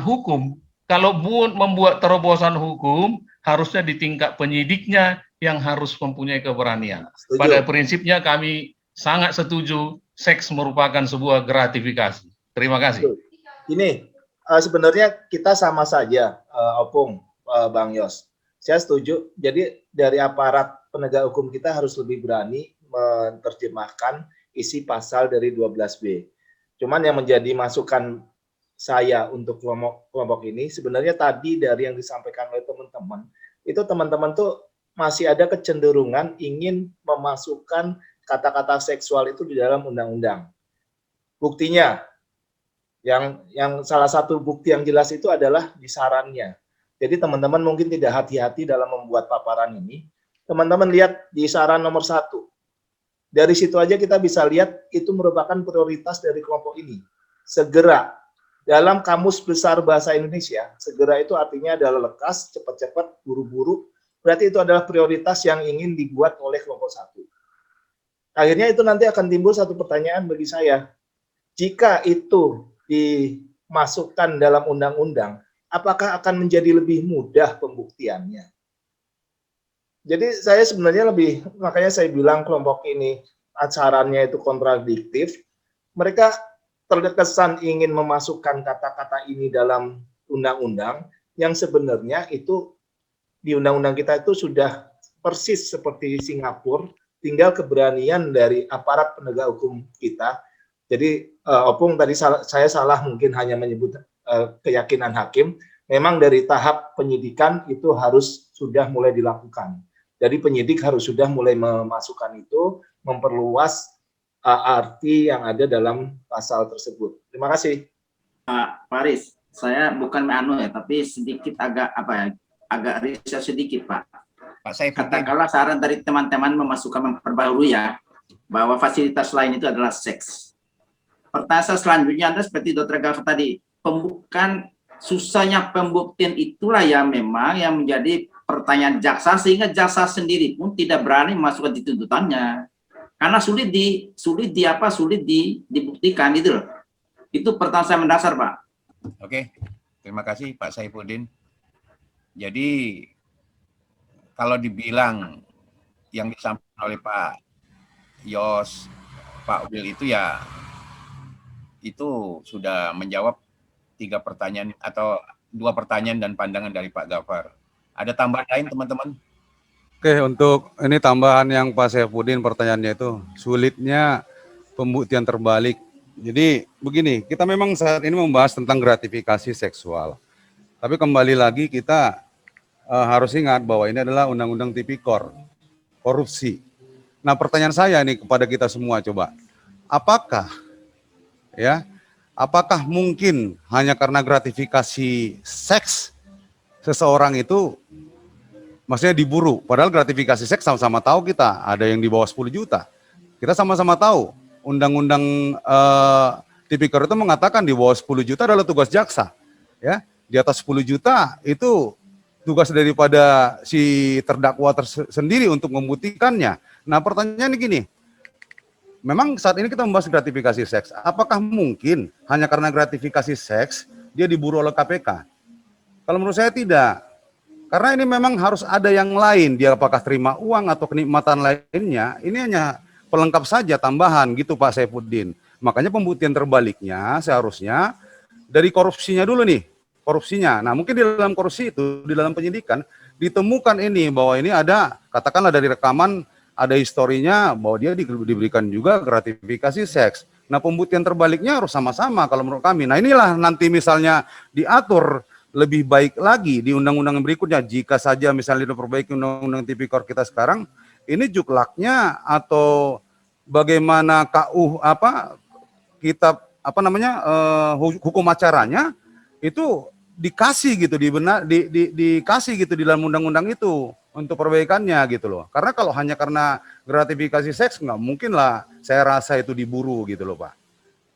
hukum, harusnya di tingkat penyidiknya yang harus mempunyai keberanian. Setuju. Pada prinsipnya kami sangat setuju seks merupakan sebuah gratifikasi. Terima kasih. Ini sebenarnya kita sama saja, Opung, Bang Yos. Saya setuju. Jadi dari aparat penegak hukum kita harus lebih berani menerjemahkan isi pasal dari 12B. Cuman yang menjadi masukan saya untuk kelompok ini, sebenarnya tadi dari yang disampaikan oleh teman-teman, itu teman-teman tuh masih ada kecenderungan ingin memasukkan kata-kata seksual itu di dalam undang-undang. Buktinya, yang salah satu bukti yang jelas itu adalah di sarannya. Jadi teman-teman mungkin tidak hati-hati dalam membuat paparan ini. Teman-teman lihat di saran nomor 1. Dari situ aja kita bisa lihat itu merupakan prioritas dari kelompok ini. Segera. Dalam Kamus Besar Bahasa Indonesia, segera itu artinya adalah lekas, cepat-cepat, buru-buru. Berarti itu adalah prioritas yang ingin dibuat oleh kelompok 1. Akhirnya itu nanti akan timbul satu pertanyaan bagi saya. Jika itu dimasukkan dalam undang-undang, apakah akan menjadi lebih mudah pembuktiannya? Jadi saya sebenarnya makanya saya bilang kelompok ini acaranya itu kontradiktif. Mereka terkesan ingin memasukkan kata-kata ini dalam undang-undang yang sebenarnya itu di undang-undang kita itu sudah persis seperti Singapura, tinggal keberanian dari aparat penegak hukum kita. Jadi Opung tadi saya salah mungkin hanya menyebut keyakinan hakim. Memang dari tahap penyidikan itu harus sudah mulai dilakukan. Jadi penyidik harus sudah mulai memasukkan itu, memperluas arti yang ada dalam pasal tersebut. Terima kasih. Pak Faris, saya bukan tapi sedikit agak riset sedikit, Pak. Katakanlah saran dari teman-teman memperbarui ya, bahwa fasilitas lain itu adalah seks. Pertanyaan selanjutnya adalah seperti Dr. Gafar tadi, susahnya pembuktian itulah yang memang yang menjadi pertanyaan jaksa, sehingga jaksa sendiri pun tidak berani memasukkan di tuntutannya. Karena sulit dibuktikan itu loh. Itu pertanyaan saya mendasar, Pak. Oke, terima kasih Pak Saifuddin. Jadi kalau dibilang yang disampaikan oleh Pak Yos, Pak Wil itu ya itu sudah menjawab 3 pertanyaan atau 2 pertanyaan dan pandangan dari Pak Gafar. Ada tambahan lain teman-teman? Oke, untuk ini tambahan yang Pak Saifuddin pertanyaannya itu sulitnya pembuktian terbalik. Jadi begini, kita memang saat ini membahas tentang gratifikasi seksual. Tapi kembali lagi kita harus ingat bahwa ini adalah Undang-Undang Tipikor, korupsi. Nah, pertanyaan saya nih kepada kita semua coba, apakah mungkin hanya karena gratifikasi seks seseorang itu maksudnya diburu, padahal gratifikasi seks sama-sama tahu kita ada yang di bawah 10 juta. Kita sama-sama tahu Undang-Undang Tipikor itu mengatakan di bawah 10 juta adalah tugas jaksa, ya. Di atas 10 juta itu tugas daripada si terdakwa sendiri untuk membuktikannya. Nah, pertanyaannya gini, memang saat ini kita membahas gratifikasi seks. Apakah mungkin hanya karena gratifikasi seks dia diburu oleh KPK? Kalau menurut saya tidak. Karena ini memang harus ada yang lain. Dia apakah terima uang atau kenikmatan lainnya, ini hanya pelengkap saja tambahan gitu Pak Saifuddin. Makanya pembuktian terbaliknya seharusnya dari korupsinya dulu nih. Korupsinya. Nah, mungkin di dalam korupsi itu, di dalam penyidikan, ditemukan ini bahwa ini ada, katakanlah dari rekaman, ada historinya bahwa dia diberikan juga gratifikasi seks. Nah, pembuktian terbaliknya harus sama-sama kalau menurut kami. Nah, inilah nanti misalnya diatur lebih baik lagi di undang-undang yang berikutnya. Jika saja misalnya diperbaiki undang-undang tipikor kita sekarang, ini juklaknya atau bagaimana kitab hukum acaranya itu dikasih gitu, dikasih gitu di dalam undang-undang itu untuk perbaikannya gitu loh. Karena kalau hanya karena gratifikasi seks nggak mungkin lah saya rasa itu diburu gitu loh Pak.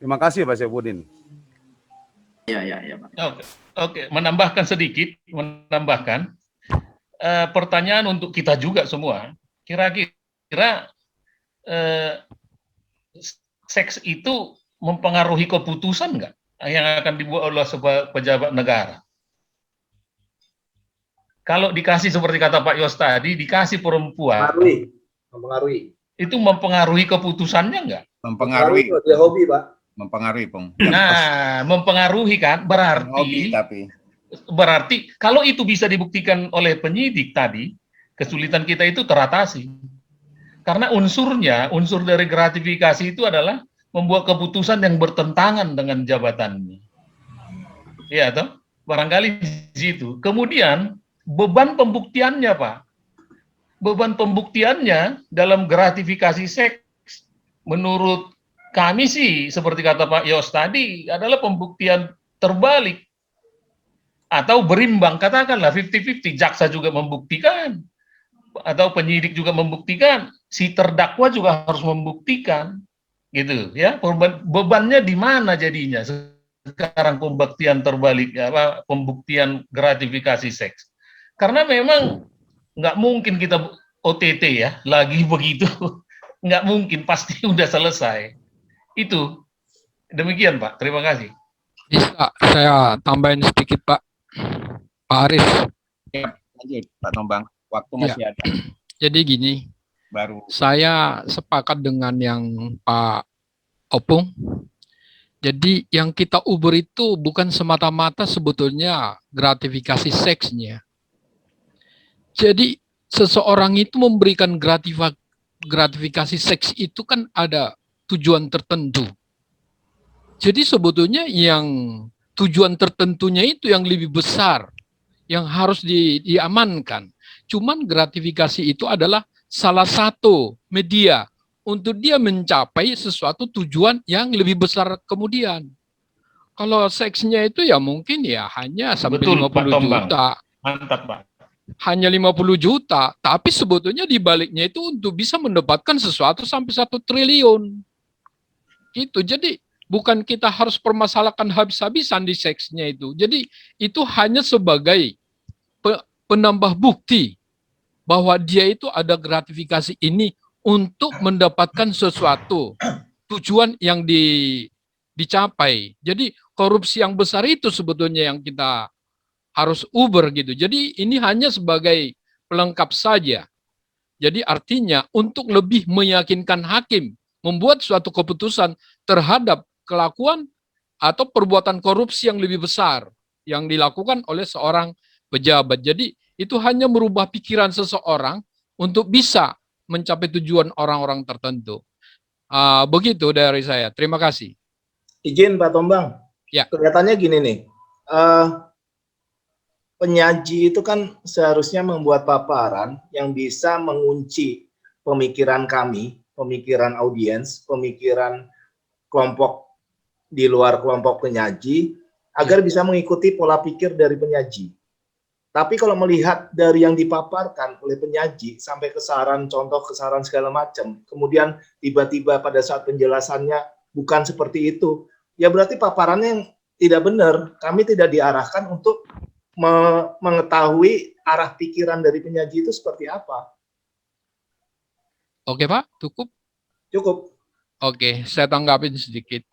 Terima kasih Pak Saifuddin. Ya Pak. Oke, menambahkan pertanyaan untuk kita juga semua. Kira-kira seks itu mempengaruhi keputusan nggak yang akan dibuat oleh sebuah pejabat negara? Kalau dikasih seperti kata Pak Yos tadi, dikasih perempuan, Mempengaruhi. itu mempengaruhi keputusannya enggak? Mempengaruhi. Dia hobi, Pak. Mempengaruhi, Pung. Nah, mempengaruhi kan, Hobi berarti kalau itu bisa dibuktikan oleh penyidik tadi, kesulitan kita itu teratasi. Karena unsur dari gratifikasi itu adalah membuat keputusan yang bertentangan dengan jabatannya. Iya toh? Barangkali di situ. Kemudian beban pembuktiannya, Pak. Beban pembuktiannya dalam gratifikasi seks menurut kami sih seperti kata Pak Yos tadi adalah pembuktian terbalik atau berimbang, katakanlah 50-50, jaksa juga membuktikan atau penyidik juga membuktikan, si terdakwa juga harus membuktikan, gitu ya. Bebannya di mana jadinya sekarang pembuktian terbalik, pembuktian gratifikasi seks? Karena memang nggak mungkin kita OTT ya, lagi begitu, nggak mungkin, pasti udah selesai. Itu demikian Pak, terima kasih. Bisa saya tambahin sedikit Pak Aris. Ya, lanjut Pak Tombang, waktu masih ada. Jadi gini, saya sepakat dengan yang Pak Opung. Jadi yang kita uber itu bukan semata-mata sebetulnya gratifikasi seksnya. Jadi seseorang itu memberikan gratifikasi seks itu kan ada tujuan tertentu. Jadi sebetulnya yang tujuan tertentunya itu yang lebih besar, yang harus diamankan. Cuman gratifikasi itu adalah salah satu media untuk dia mencapai sesuatu tujuan yang lebih besar kemudian. Kalau seksnya itu ya mungkin ya hanya sampai 50 juta. Mantap Pak. Hanya 50 juta, tapi sebetulnya di baliknya itu untuk bisa mendapatkan sesuatu sampai 1 triliun. Gitu. Jadi bukan kita harus permasalahkan habis-habisan di seksnya itu. Jadi itu hanya sebagai penambah bukti bahwa dia itu ada gratifikasi ini untuk mendapatkan sesuatu tujuan yang dicapai. Jadi korupsi yang besar itu sebetulnya yang kita harus uber gitu. Jadi ini hanya sebagai pelengkap saja. Jadi artinya untuk lebih meyakinkan hakim membuat suatu keputusan terhadap kelakuan atau perbuatan korupsi yang lebih besar yang dilakukan oleh seorang pejabat. Jadi itu hanya merubah pikiran seseorang untuk bisa mencapai tujuan orang-orang tertentu. Begitu dari saya. Terima kasih. Izin Pak Tombang. Ya. Kelihatannya gini nih. Penyaji itu kan seharusnya membuat paparan yang bisa mengunci pemikiran kami, pemikiran audiens, pemikiran kelompok di luar kelompok penyaji, agar bisa mengikuti pola pikir dari penyaji. Tapi kalau melihat dari yang dipaparkan oleh penyaji sampai kesaran, contoh kesaran segala macam, kemudian tiba-tiba pada saat penjelasannya bukan seperti itu, ya berarti paparannya yang tidak benar. Kami tidak diarahkan untuk mengetahui arah pikiran dari penyaji itu seperti apa. Oke Pak, cukup? Cukup. Oke, saya tanggapin sedikit.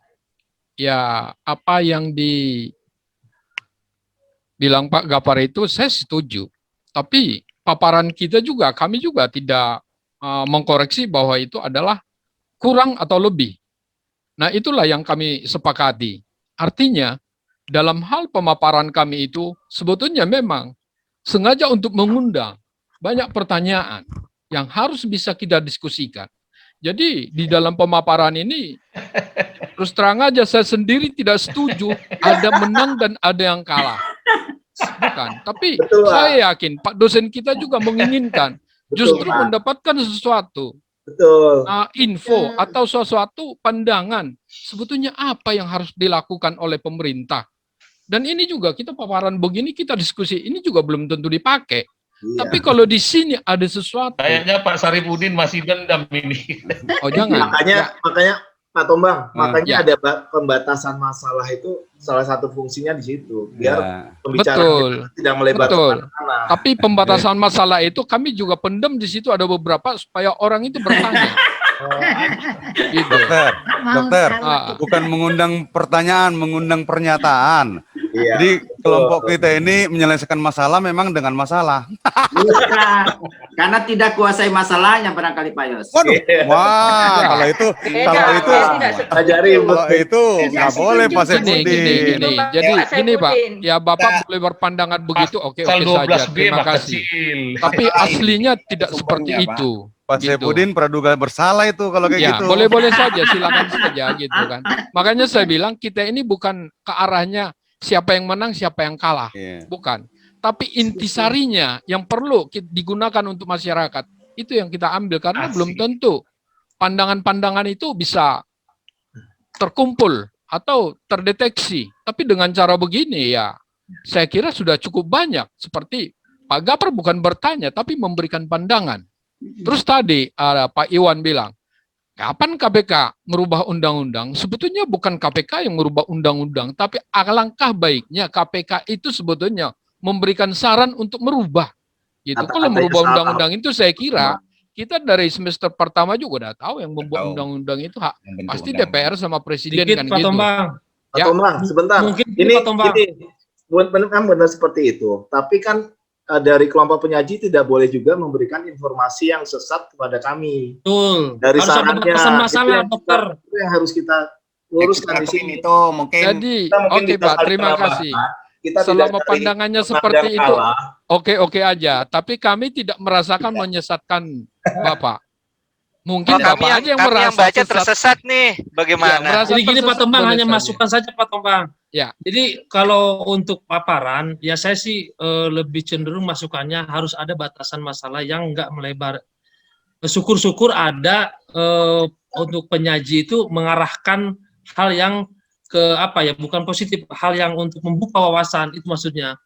Ya, apa yang dibilang Pak Gapar itu saya setuju. Tapi paparan kita juga, kami juga tidak mengkoreksi bahwa itu adalah kurang atau lebih. Nah, itulah yang kami sepakati. Artinya, dalam hal pemaparan kami itu sebetulnya memang sengaja untuk mengundang banyak pertanyaan yang harus bisa kita diskusikan. Jadi di dalam pemaparan ini terus terang aja saya sendiri tidak setuju ada menang dan ada yang kalah. Bukan, tapi saya yakin Pak dosen kita juga menginginkan justru mendapatkan sesuatu. Info atau sesuatu pandangan sebetulnya apa yang harus dilakukan oleh pemerintah. Dan ini juga kita paparan begini kita diskusi ini juga belum tentu dipakai. Iya. Tapi kalau di sini ada sesuatu. Kayaknya Pak Sarifudin masih dendam ini. Oh jangan. Makanya Pak Tombang, makanya ada pembatasan masalah itu salah satu fungsinya di situ biar pembicaraan tidak melebar kemana-mana. Tapi pembatasan masalah itu kami juga pendem di situ ada beberapa supaya orang itu bertanya. Gitu. Dokter, bukan mengundang pertanyaan, mengundang pernyataan. Jadi kelompok kita ini menyelesaikan masalah memang dengan masalah. Karena tidak kuasai masalahnya barangkali Pak Yos. Waduh, wah kalau itu nggak boleh Pak Saifudin. Gini. Jadi gini Pak, ya Bapak boleh berpandangan begitu, oke saja. Terima kasih. Tapi aslinya tidak seperti itu. Pak Saifudin praduga bersalah itu kalau kayak gitu. Boleh-boleh saja, silakan saja gitu kan. Makanya saya bilang kita ini bukan ke arahnya siapa yang menang, siapa yang kalah. Bukan. Tapi intisarinya yang perlu digunakan untuk masyarakat, itu yang kita ambil karena belum tentu pandangan-pandangan itu bisa terkumpul atau terdeteksi. Tapi dengan cara begini ya, saya kira sudah cukup banyak. Seperti Pak Gafar bukan bertanya, tapi memberikan pandangan. Terus tadi Pak Iwan bilang, kapan KPK merubah undang-undang? Sebetulnya bukan KPK yang merubah undang-undang, tapi alangkah baiknya KPK itu sebetulnya memberikan saran untuk merubah. Gitu. Kalau merubah undang-undang itu saya kira kita dari semester pertama juga udah tahu yang membuat undang-undang itu pasti DPR sama Presiden kan Pak gitu. Tombang. Pak Ya. Tombang, sebentar. Mungkin Ini Pak Tombang. benar seperti itu. Tapi kan dari kelompok penyaji tidak boleh juga memberikan informasi yang sesat kepada kami. Betul. Dari Harus ada sarannya, batasan masalah, dokter. Itu yang harus kita luruskan di sini. Itu mungkin. Jadi, oke Pak, terima kasih. Selama pandangannya seperti itu, oke aja. Tapi kami tidak merasakan menyesatkan Bapak. Mungkin kami Bapak aja yang yang merasa baca sesat. tersesat nih. Bagaimana? Jadi gini Pak Tombang, hanya saja. masukan saja Pak Tombang. Ya. Jadi kalau untuk paparan, ya saya sih lebih cenderung masukannya harus ada batasan masalah yang enggak melebar. Syukur-syukur ada untuk penyaji itu mengarahkan hal yang ke apa ya, bukan positif, hal yang untuk membuka wawasan, itu maksudnya.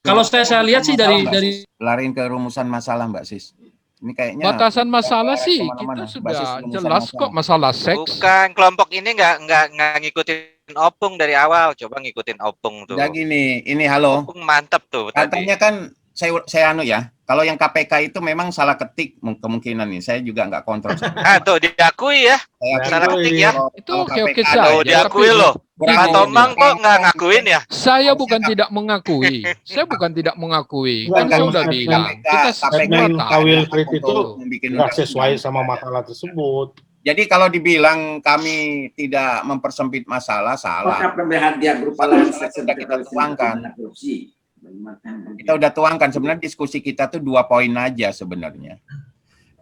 Kalau saya lihat sih dari larin ke rumusan masalah Mbak Sis. Ini kayaknya Batasan masalah sih kita sudah jelas kok masalah seks. Bukan, kelompok ini nggak ngikutin opung dari awal. Coba ngikutin opung tuh. Udah gini, ini halo. Opung mantap tuh Katanya tadi. kan saya anu ya. Kalau yang KPK itu memang salah ketik kemungkinan nih. Saya juga nggak kontrol. Tuh diakui ya. Salah ketik ya. Itu oke saja. Tuh diakui loh. Pak Tombang kok nggak ngakuin ya? Saya bukan tidak mengakui. Saya bukan tidak mengakui. Kan saya sudah bilang. Kita Statement semua Pak Wilfried itu Bikin nggak sesuai sama makalah tersebut. Jadi kalau dibilang kami tidak mempersempit masalah, salah. Apakah pembelaan dia berupa lain Sudah kita tuangkan. Kita udah tuangkan. Sebenarnya diskusi kita tuh 2 poin aja sebenarnya.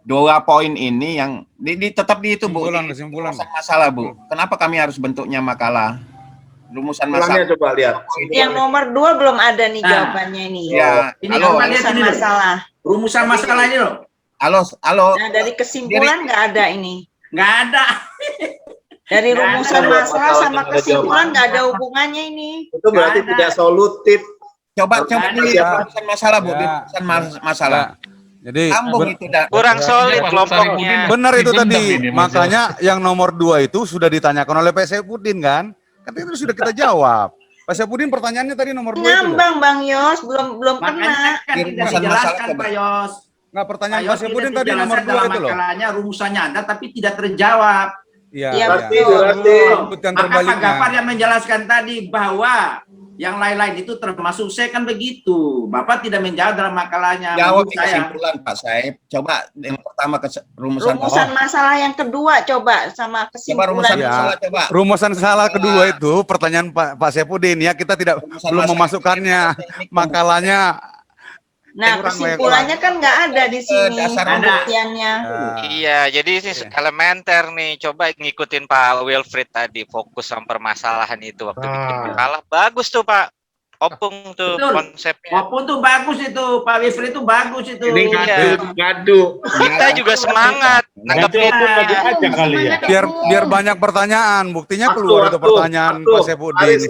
2 poin ini yang tetap di itu Bu. Kesimpulan. Masalah Bu. Kenapa kami harus bentuknya makalah? Rumusan masalah. Coba lihat. Yang nomor 2 belum ada nih jawabannya ini. Ya, ini halo. Rumusan masalah. Rumusan masalahnya loh. Halo. Nah, dari kesimpulan nggak ada ini. Nggak ada. Dari Nggak rumusan ada. masalah sama Ada kesimpulan nggak ada jawabannya. hubungannya ini. Itu berarti tidak solutif. Coba di Ya. rumusan masalah Bu. Di rumusan masalah. Jadi Sambung itu dah. Kurang solid kelompoknya. benar itu Didendam tadi. ini, Makanya yang nomor 2 itu sudah ditanyakan oleh Pak Saifudin kan? Kan itu sudah kita jawab. Pak Saifudin pertanyaannya tadi nomor 2 itu loh. Ngambang Bang Yos, belum kena. Makanya kan tidak Rumusan dijelaskan masalah, Pak Yos. Nggak, pertanyaan Pak Pak Yos Saifudin tidak tadi nomor dijelaskan 2 dalam itu loh. makalahnya, rumusannya ada tapi tidak terjawab. Iya. Iya, Berarti Sebutkan Maka Pak terbaliknya. Gafar yang menjelaskan tadi bahwa yang lain-lain itu termasuk saya kan begitu. Bapak tidak menjawab dalam makalahnya. Jawab Menurut di saya. kesimpulan Pak Saif. Coba yang pertama ke rumusan Rumusan masalah yang kedua coba sama Coba kesimpulan. rumusan Ya. masalah coba. Rumusan salah kedua itu pertanyaan Pak Saifudin ya, kita tidak belum masalah memasukkannya makalahnya. Nah, kurang kesimpulannya kan nggak ada di sini dasar pembuktiannya. Iya, jadi ini elementer nih. Coba ngikutin Pak Wilfried tadi, fokus sama permasalahan itu waktu bikin makalah. Bagus tuh Pak. Opung tuh Betul. konsepnya. Walaupun tuh bagus itu, Pak Wilfried itu bagus itu. Ini gaduh. Kita juga semangat Nanti nanggepin. opung lagi aja kali ya. Biar banyak pertanyaan, buktinya keluar itu pertanyaan Pak Saifudin.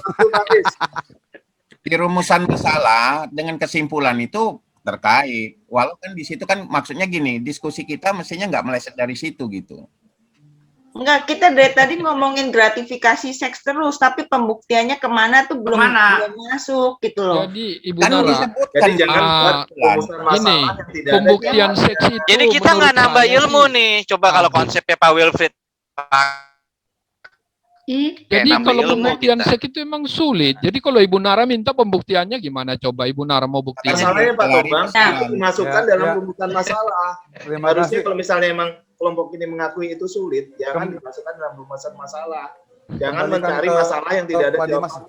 Di rumusan masalah dengan kesimpulan itu terkait. Walaupun di situ kan maksudnya gini, diskusi kita mestinya nggak meleset dari situ gitu. Enggak, kita dari tadi ngomongin gratifikasi seks terus, tapi pembuktiannya kemana tuh belum masuk gitu loh. Jadi Ibu Kan Nara, disebutkan Jadi jangan buat rumusan masalah ini yang tidak ada. pembuktian seks itu Jadi kita nggak menurut nambah saya ilmu sih, nih. Coba kalau konsepnya Pak Wilfried Jadi kalau pembuktian seks itu emang sulit. Jadi kalau Ibu Nara minta pembuktiannya gimana? Coba Ibu Nara mau buktiin. Masalahnya Pak Tobang, dimasukkan dalam rumusan masalah. Harusnya kalau misalnya emang kelompok ini mengakui itu sulit, jangan dimasukkan dalam rumusan masalah. Jangan mencari masalah yang tidak ada jawabannya.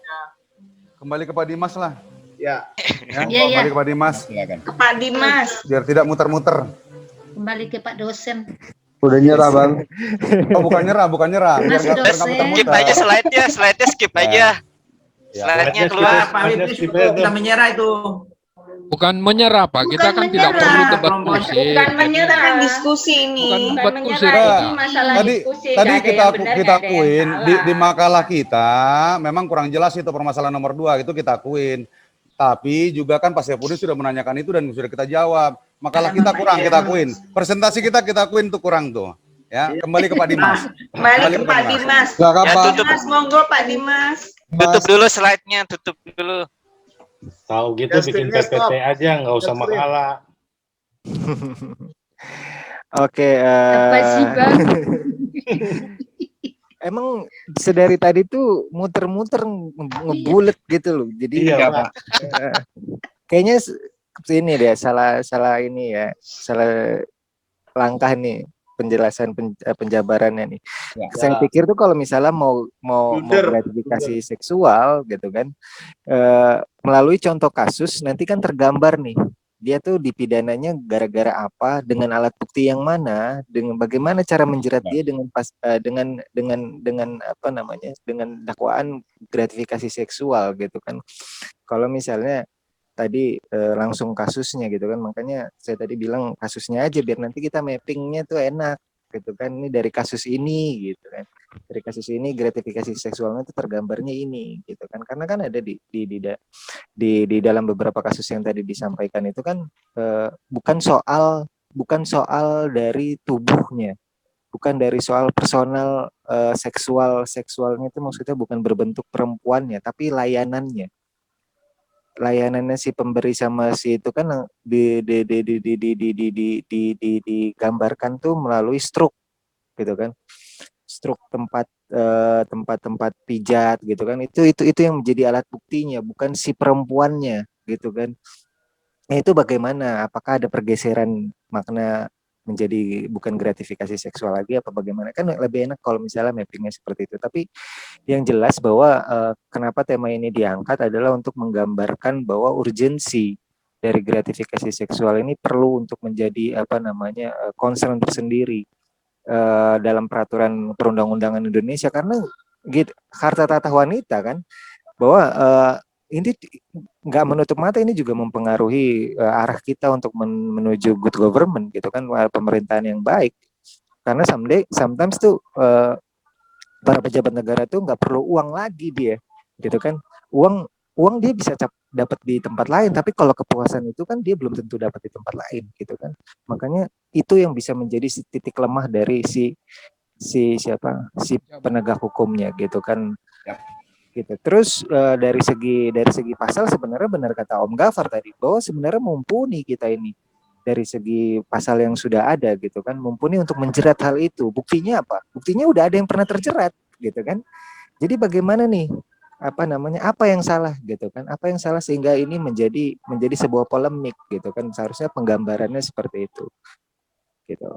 Kembali ke Pak Dimas lah. Ya. Kembali ke Pak Dimas. Ke Pak Dimas. Biar tidak muter-muter. Kembali ke Pak dosen. Udah nyerah Bang. Oh bukan nyerah. Biar nggak muter-muter. Skip aja slide-nya skip aja. Slide-nya keluar. Pak Wipis kita menyerah itu. Bukan menyerah, Pak. Kita kan tidak perlu debat kursi. Bukan menyerah, kan diskusi ini. Bukan kursi. Tadi kita akuin di makalah kita memang kurang jelas itu permasalahan nomor 2 itu kita akuin. Tapi juga kan Pak Saifudin sudah menanyakan itu dan sudah kita jawab. Makalah kita kurang kita akuin. Presentasi kita akuin tuh kurang tuh. Ya, kembali ke Pak Dimas. Kembali ke Pak Dimas. Mas, monggo Pak Dimas. Tutup dulu slide-nya, tutup dulu. Tahu gitu bikin PPT aja, nggak usah makalah. Oke. Apa sih Bang? Emang sedari tadi tuh muter-muter ngebulet gitu loh. Jadi kayaknya ini deh salah ini ya, salah langkah nih penjelasan penjabarannya nih. Ya. Saya pikir tuh kalau misalnya mau gratifikasi seksual gitu kan, melalui contoh kasus nanti kan tergambar nih dia tuh dipidananya gara-gara apa, dengan alat bukti yang mana, dengan bagaimana cara menjerat dia dengan apa namanya, dengan dakwaan gratifikasi seksual gitu kan. Kalau misalnya tadi langsung kasusnya gitu kan, makanya saya tadi bilang kasusnya aja biar nanti kita mappingnya tuh enak gitu kan, ini dari kasus ini gitu kan, dari kasus ini gratifikasi seksualnya itu tergambarnya ini gitu kan, karena kan ada di dalam beberapa kasus yang tadi disampaikan itu kan bukan soal dari tubuhnya, bukan dari soal personal seksualnya itu maksudnya bukan berbentuk perempuannya tapi layanannya si pemberi sama si itu kan digambarkan tuh melalui struk gitu kan, struk tempat pijat gitu kan, itu yang menjadi alat buktinya, bukan si perempuannya gitu kan. Nah, itu bagaimana, apakah ada pergeseran makna menjadi bukan gratifikasi seksual lagi apa bagaimana, kan lebih enak kalau misalnya mappingnya seperti itu. Tapi yang jelas bahwa kenapa tema ini diangkat adalah untuk menggambarkan bahwa urgensi dari gratifikasi seksual ini perlu untuk menjadi apa namanya concern tersendiri dalam peraturan perundang-undangan Indonesia, karena Karta Tata Wanita kan bahwa ini nggak menutup mata, ini juga mempengaruhi arah kita untuk menuju good government gitu kan, pemerintahan yang baik, karena sometimes tuh para pejabat negara tuh nggak perlu uang lagi dia gitu kan, uang dia bisa dapat di tempat lain, tapi kalau kepuasan itu kan dia belum tentu dapat di tempat lain gitu kan. Makanya itu yang bisa menjadi titik lemah dari si penegak hukumnya gitu kan. Gitu. Terus dari segi pasal sebenarnya benar kata Om Gafar tadi bahwa sebenarnya mumpuni kita ini dari segi pasal yang sudah ada gitu kan, mumpuni untuk menjerat hal itu. Buktinya apa? Buktinya udah ada yang pernah terjerat gitu kan. Jadi bagaimana nih apa yang salah gitu kan? Apa yang salah sehingga ini menjadi sebuah polemik gitu kan? Seharusnya penggambarannya seperti itu. Gitu.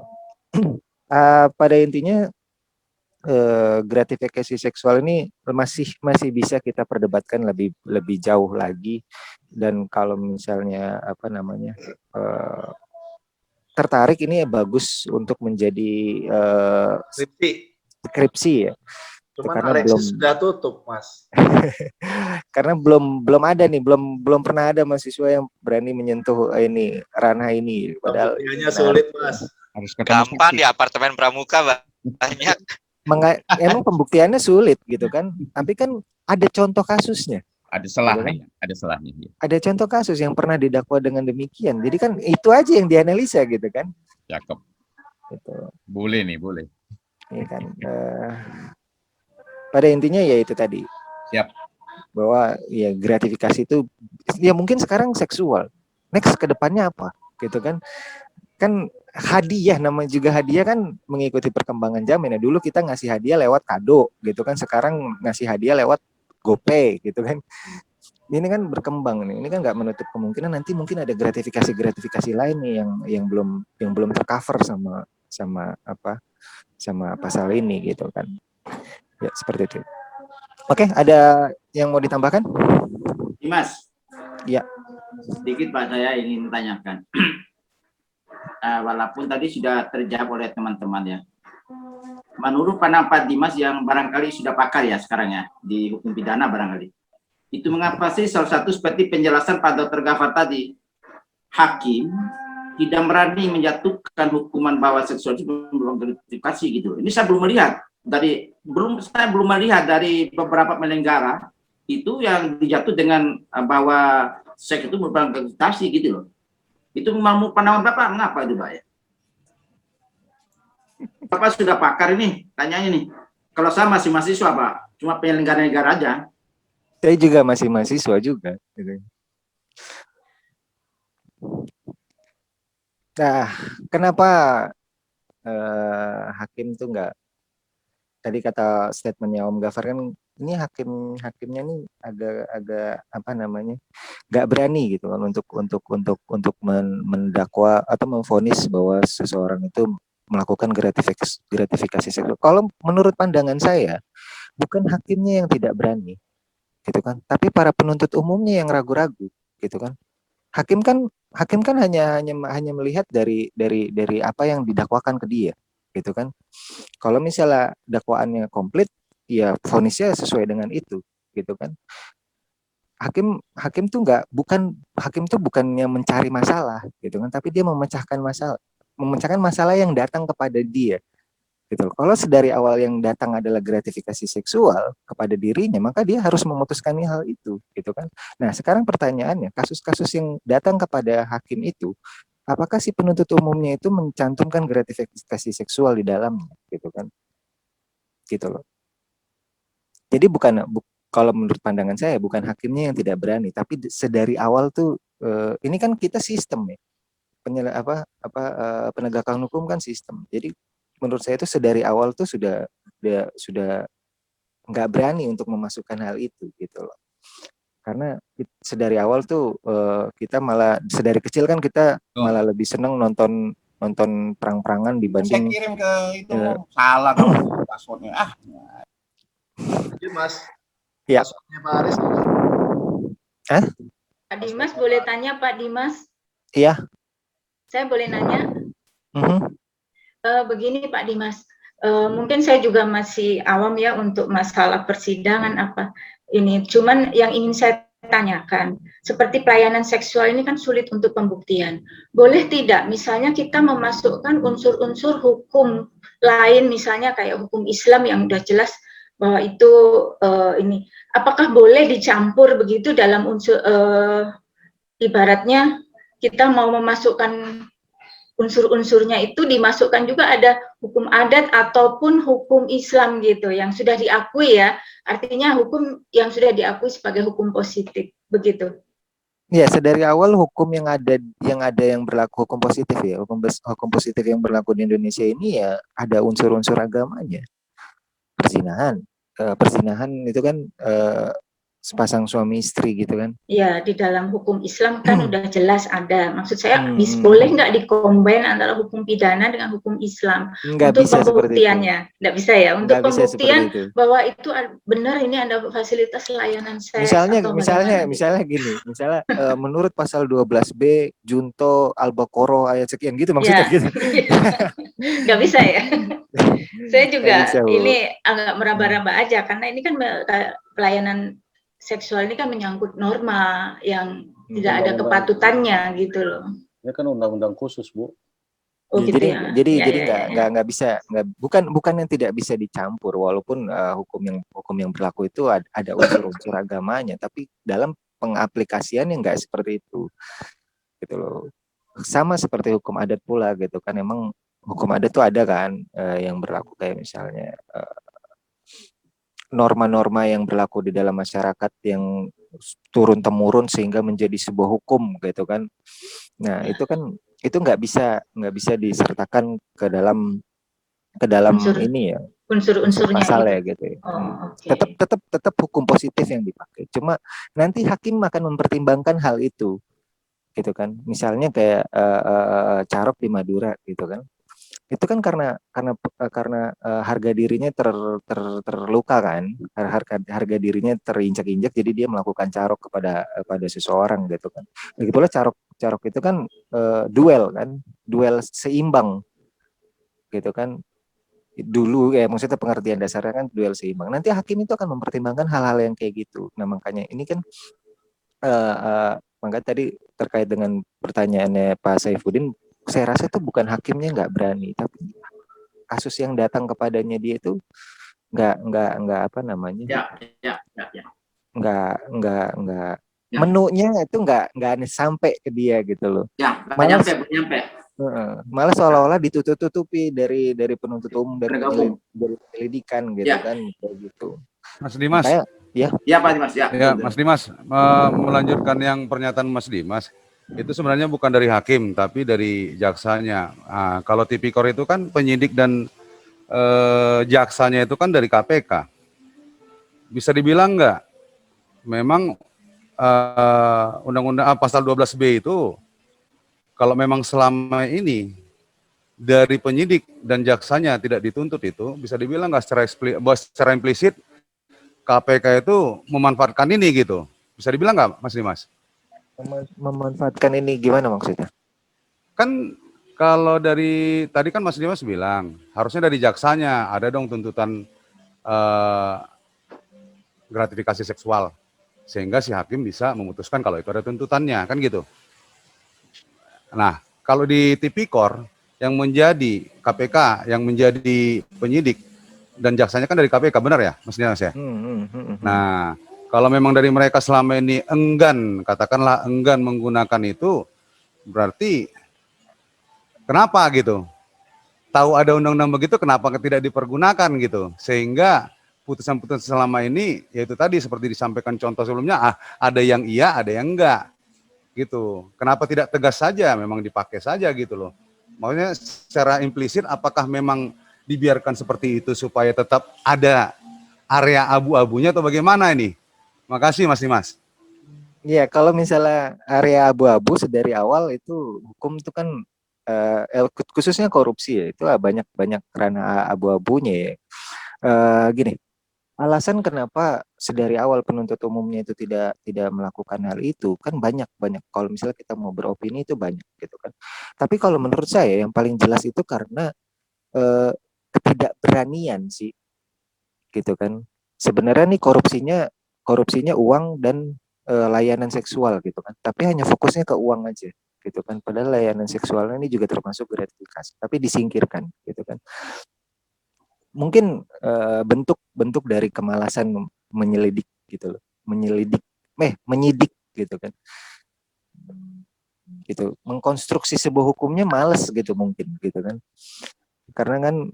Pada intinya gratifikasi seksual ini masih bisa kita perdebatkan lebih jauh lagi, dan kalau misalnya tertarik ini bagus untuk menjadi skripsi ya. Cuman karena Alexis sudah tutup Mas. Karena belum ada nih, belum pernah ada mahasiswa yang berani menyentuh ini ranah ini, padahal sulit Mas. Gampang di apartemen pramuka banyak. Emang pembuktiannya sulit gitu kan, tapi kan ada contoh kasusnya. Ada selahnya, ada selahnya. Ada contoh kasus yang pernah didakwa dengan demikian. Jadi kan itu aja yang dianalisa gitu kan. Cakep. Gitu. Boleh nih, boleh. Iya kan. Pada intinya ya itu tadi. Siap. Bahwa ya gratifikasi itu ya mungkin sekarang seksual. Next ke depannya apa? Gitu kan. kan hadiah, namanya juga hadiah kan mengikuti perkembangan zaman ya. Dulu kita ngasih hadiah lewat kado gitu kan, sekarang ngasih hadiah lewat GoPay gitu kan. Ini kan berkembang nih. Ini kan nggak menutup kemungkinan nanti mungkin ada gratifikasi lain nih yang belum tercover sama pasal ini gitu kan. Ya seperti itu. Oke, ada yang mau ditambahkan? Dimas. Ya. Sedikit Pak, saya ingin tanyakan. Walaupun tadi sudah terjawab oleh teman-teman ya. Menurut pendapat Dimas yang barangkali sudah pakar ya sekarang ya di hukum pidana barangkali. Itu mengapa sih salah satu seperti penjelasan Pak Dr. Gafar tadi, hakim tidak berani menjatuhkan hukuman bahwa seksual itu belum gratifikasi gitu. Ini saya belum melihat dari beberapa penyelenggara itu yang dijatuh dengan bahwa seks itu merupakan gratifikasi gitu loh. Itu mau pandangan Bapak mengapa itu Pak ya? Bapak sudah pakar ini, tanyanya nih. Kalau saya masih mahasiswa Pak, cuma penyelenggara negara aja. Saya juga masih mahasiswa juga. Gitu. Nah, kenapa hakim tuh nggak? Tadi kata statementnya Om Gafar kan, ini hakimnya nih agak apa namanya, nggak berani gitu kan untuk mendakwa atau memvonis bahwa seseorang itu melakukan gratifikasi seksual. Kalau menurut pandangan saya, bukan hakimnya yang tidak berani, gitu kan, tapi para penuntut umumnya yang ragu-ragu, gitu kan. Hakim kan hanya melihat dari apa yang didakwakan ke dia, gitu kan. Kalau misalnya dakwaannya komplit, ya vonisnya sesuai dengan itu, gitu kan. Hakim tuh bukannya mencari masalah, gitu kan, tapi dia memecahkan masalah yang datang kepada dia, gitu. Kalau sedari awal yang datang adalah gratifikasi seksual kepada dirinya, maka dia harus memutuskan hal itu, gitu kan. Nah, sekarang pertanyaannya, kasus-kasus yang datang kepada hakim itu, apakah si penuntut umumnya itu mencantumkan gratifikasi seksual di dalamnya, gitu kan? Gitu loh. Jadi kalau menurut pandangan saya bukan hakimnya yang tidak berani, tapi sedari awal tuh ini kan kita sistem ya. Penegakan hukum kan sistem. Jadi menurut saya itu sedari awal tuh sudah nggak berani untuk memasukkan hal itu, gitu loh. Karena sedari awal tuh kita malah sedari kecil kan kita malah lebih senang nonton perang-perangan dibanding. Saya kirim ke itu salah passwordnya. Jadi Mas, ya. passwordnya Pak Aris. Hah? Pak Dimas boleh tanya Pak Dimas? Iya. Saya boleh nanya? Begini Pak Dimas, mungkin saya juga masih awam ya untuk masalah persidangan apa ini. Cuman yang ingin saya tanyakan, seperti pelayanan seksual ini kan sulit untuk pembuktian. Boleh tidak misalnya kita memasukkan unsur-unsur hukum lain, misalnya kayak hukum Islam yang udah jelas bahwa itu ini, apakah boleh dicampur begitu dalam unsur ibaratnya kita mau memasukkan unsur-unsurnya itu dimasukkan juga ada hukum adat ataupun hukum Islam gitu yang sudah diakui ya, artinya hukum yang sudah diakui sebagai hukum positif begitu. Ya, sedari awal hukum yang berlaku hukum positif ya, hukum positif yang berlaku di Indonesia ini ya ada unsur-unsur agamanya. Perzinahan itu kan sepasang suami istri gitu kan. Ya, di dalam hukum Islam kan udah jelas ada. Maksud saya boleh nggak dikombin antara hukum pidana dengan hukum Islam nggak untuk bisa pembuktiannya? Nggak bisa ya. Untuk nggak pembuktian itu. Bahwa itu benar ini ada fasilitas layanan seks. Misalnya gini, menurut pasal 12B Junto Al-Baqarah ayat sekian gitu maksudnya gitu. Nggak bisa ya. Saya juga bisa, ini agak meraba-raba aja karena ini kan pelayanan seksual ini kan menyangkut norma yang tidak ada kepatutannya gitu loh. Ini kan undang-undang khusus, Bu. Oh, gitu jadi ya. jadi nggak bisa, bukan yang tidak bisa dicampur, walaupun hukum yang berlaku itu ada unsur-unsur agamanya, tapi dalam pengaplikasiannya nggak seperti itu, gitu loh. Sama seperti hukum adat pula gitu kan, emang hukum adat tuh ada kan yang berlaku kayak misalnya norma-norma yang berlaku di dalam masyarakat yang turun-temurun sehingga menjadi sebuah hukum gitu kan. Nah, itu kan itu nggak bisa disertakan ke dalam Unsur ini ya, unsur-unsurnya pasal ya gitu. gitu ya. Oh, oke. Tetap hukum positif yang dipakai. Cuma nanti hakim akan mempertimbangkan hal itu, gitu kan. Misalnya kayak Carok di Madura, gitu kan. Itu kan karena harga dirinya terluka kan, harga dirinya terinjak-injak, jadi dia melakukan carok kepada seseorang gitu kan. Begitulah carok itu kan duel seimbang gitu kan. Dulu ya maksudnya pengertian dasarnya kan duel seimbang. Nanti hakim itu akan mempertimbangkan hal-hal yang kayak gitu. Nah makanya ini kan makanya tadi terkait dengan pertanyaannya Pak Saifuddin, saya rasa itu bukan hakimnya nggak berani, tapi kasus yang datang kepadanya dia itu nggak apa namanya, nggak menunya itu nggak sampai ke dia gitu loh. Malah nyampe. Malah seolah-olah ditutup-tutupi dari penuntut umum, dari penyelidikan gitu kan, kayak gitu. Mas Dimas. Makanya, ya Pak Dimas ya. Ya Mas Dimas, melanjutkan yang pernyataan Mas Dimas, itu sebenarnya bukan dari hakim tapi dari jaksanya. Nah, kalau tipikor itu kan penyidik dan jaksanya itu kan dari KPK. Bisa dibilang nggak? Memang undang-undang pasal 12B itu kalau memang selama ini dari penyidik dan jaksanya tidak dituntut, itu bisa dibilang nggak secara implisit KPK itu memanfaatkan ini gitu. Bisa dibilang nggak Mas Dimas? Memanfaatkan ini gimana maksudnya? Kan kalau dari tadi kan Mas Dimas bilang harusnya dari jaksanya ada dong tuntutan gratifikasi seksual sehingga si hakim bisa memutuskan kalau itu ada tuntutannya, kan gitu. Nah, kalau di tipikor yang menjadi KPK, yang menjadi penyidik dan jaksanya kan dari KPK, benar ya Mas Dimas ya? Nah, kalau memang dari mereka selama ini katakanlah enggan menggunakan itu, berarti kenapa gitu? Tahu ada undang-undang begitu, kenapa tidak dipergunakan gitu? Sehingga putusan-putusan selama ini, yaitu tadi seperti disampaikan contoh sebelumnya, ada yang iya, ada yang enggak gitu. Kenapa tidak tegas saja, memang dipakai saja gitu loh. Maksudnya secara implisit apakah memang dibiarkan seperti itu supaya tetap ada area abu-abunya atau bagaimana ini? Makasih Mas Dimas. Iya, kalau misalnya area abu-abu dari awal itu hukum itu kan khususnya korupsi ya, itu banyak ranah abu-abunya ya. Gini, alasan kenapa sedari awal penuntut umumnya itu tidak melakukan hal itu kan banyak. Kalau misalnya kita mau beropini itu banyak gitu kan. Tapi kalau menurut saya yang paling jelas itu karena ketidakberanian sih, gitu kan. Sebenarnya nih korupsinya uang dan layanan seksual gitu kan. Tapi hanya fokusnya ke uang aja gitu kan. Padahal layanan seksualnya ini juga termasuk gratifikasi, tapi disingkirkan gitu kan. Mungkin bentuk dari kemalasan menyelidik gitu loh, menyidik gitu kan, gitu, mengkonstruksi sebuah hukumnya males gitu mungkin gitu kan, karena kan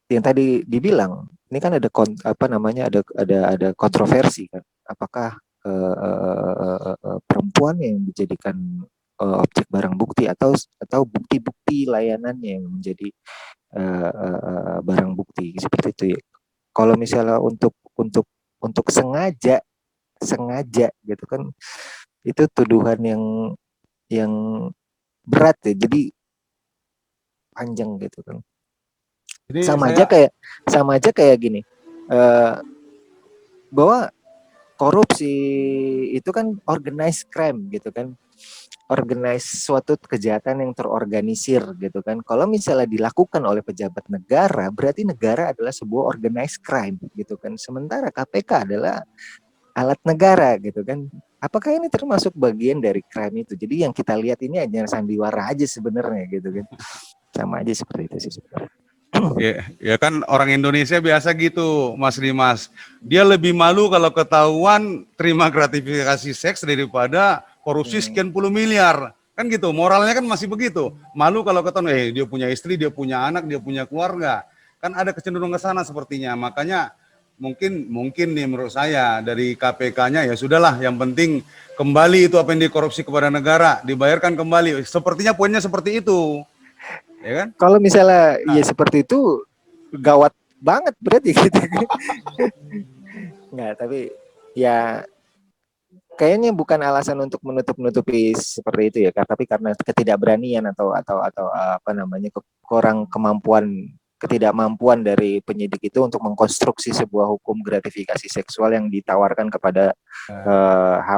yang tadi dibilang ini kan ada ada kontroversi kan, apakah perempuan yang dijadikan objek barang bukti atau bukti-bukti layanannya yang menjadi barang bukti seperti itu ya. Kalau misalnya untuk sengaja gitu kan, itu tuduhan yang berat ya, jadi panjang gitu kan. Jadi sama aja kayak gini, bahwa korupsi itu kan organized crime gitu kan, suatu kejahatan yang terorganisir gitu kan. Kalau misalnya dilakukan oleh pejabat negara, berarti negara adalah sebuah organized crime gitu kan. Sementara KPK adalah alat negara gitu kan. Apakah ini termasuk bagian dari crime itu? Jadi yang kita lihat ini hanya sandiwara aja sebenarnya gitu kan. Sama aja seperti itu sih sebenarnya. Ya kan orang Indonesia biasa gitu Mas Dimas. Dia lebih malu kalau ketahuan terima gratifikasi seks daripada korupsi sekian puluh miliar. Kan gitu, moralnya kan masih begitu. Malu kalau ketahuan dia punya istri, dia punya anak, dia punya keluarga. Kan ada kecenderungan ke sana sepertinya. Makanya mungkin nih menurut saya dari KPK-nya ya sudahlah, yang penting kembali itu apa yang dikorupsi kepada negara dibayarkan kembali. Sepertinya poinnya seperti itu, ya kan? Kalau misalnya ya seperti itu gawat banget berarti gitu. Nggak, tapi ya kayaknya bukan alasan untuk menutupi seperti itu ya, tapi karena ketidakberanian atau apa namanya ketidakmampuan dari penyidik itu untuk mengkonstruksi sebuah hukum gratifikasi seksual yang ditawarkan kepada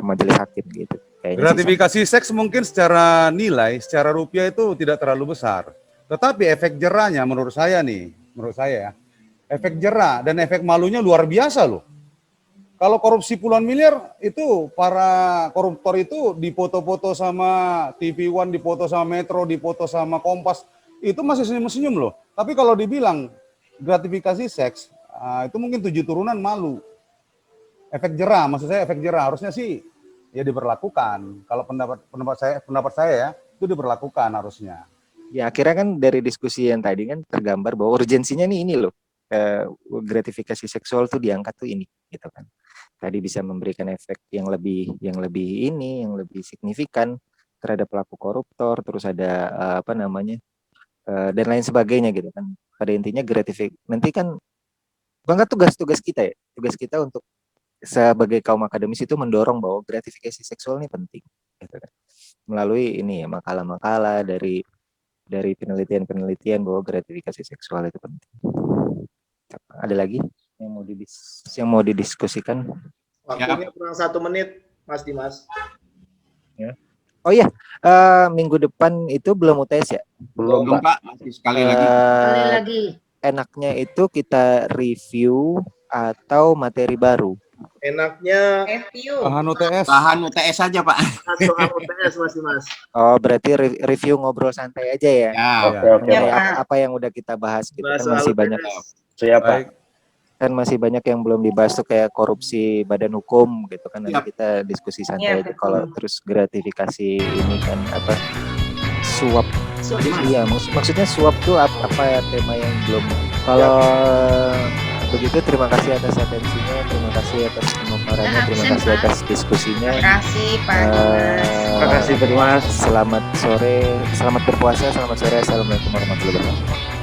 majelis hakim gitu. Kayaknya gratifikasi seks mungkin secara nilai, secara rupiah itu tidak terlalu besar. Tetapi efek jerahnya menurut saya ya, efek jerah dan efek malunya luar biasa loh. Kalau korupsi puluhan miliar itu para koruptor itu dipoto-foto sama TV One, dipoto sama Metro, dipoto sama Kompas, itu masih senyum-senyum loh. Tapi kalau dibilang gratifikasi seks, itu mungkin 7 turunan malu. Efek jerah, maksud saya efek jerah harusnya sih ya diberlakukan. Kalau pendapat saya ya, itu diberlakukan harusnya. Ya akhirnya kan dari diskusi yang tadi kan tergambar bahwa urgensinya ini loh. Gratifikasi seksual tuh diangkat tuh ini gitu kan. Tadi bisa memberikan efek yang lebih signifikan terhadap pelaku koruptor, terus ada dan lain sebagainya gitu kan. Pada intinya nanti kan tugas kita ya, tugas kita untuk sebagai kaum akademis itu mendorong bahwa gratifikasi seksual ini penting gitu kan. Melalui ini ya makalah-makalah dari penelitian bahwa gratifikasi seksual itu penting. Ada lagi yang mau didiskusikan? Waktunya kurang 1 menit, Mas Dimas. Ya. Oh iya, minggu depan itu belum UTS ya? Belum Pak, masih sekali lagi. Enaknya itu kita review atau materi baru? Enaknya bahan UTS saja Pak. Bahan UTS Mas. Oh berarti review ngobrol santai aja ya? Oke. Apa yang udah kita bahas gitu kan masih banyak. Siapa? Kan masih banyak yang belum dibahas tuh kayak korupsi badan hukum gitu kan, nanti kita diskusi santai aja. Kalau terus gratifikasi ini kan suap. Iya maksudnya suap tuh apa ya tema yang belum. Kalau begitu terima kasih atas atensinya, terima kasih atas pemaparannya, terima kasih atas diskusinya. Terima kasih Pak Dimas. Terima kasih Pak Dimas. Selamat sore, selamat berpuasa, selamat sore, assalamualaikum warahmatullahi wabarakatuh.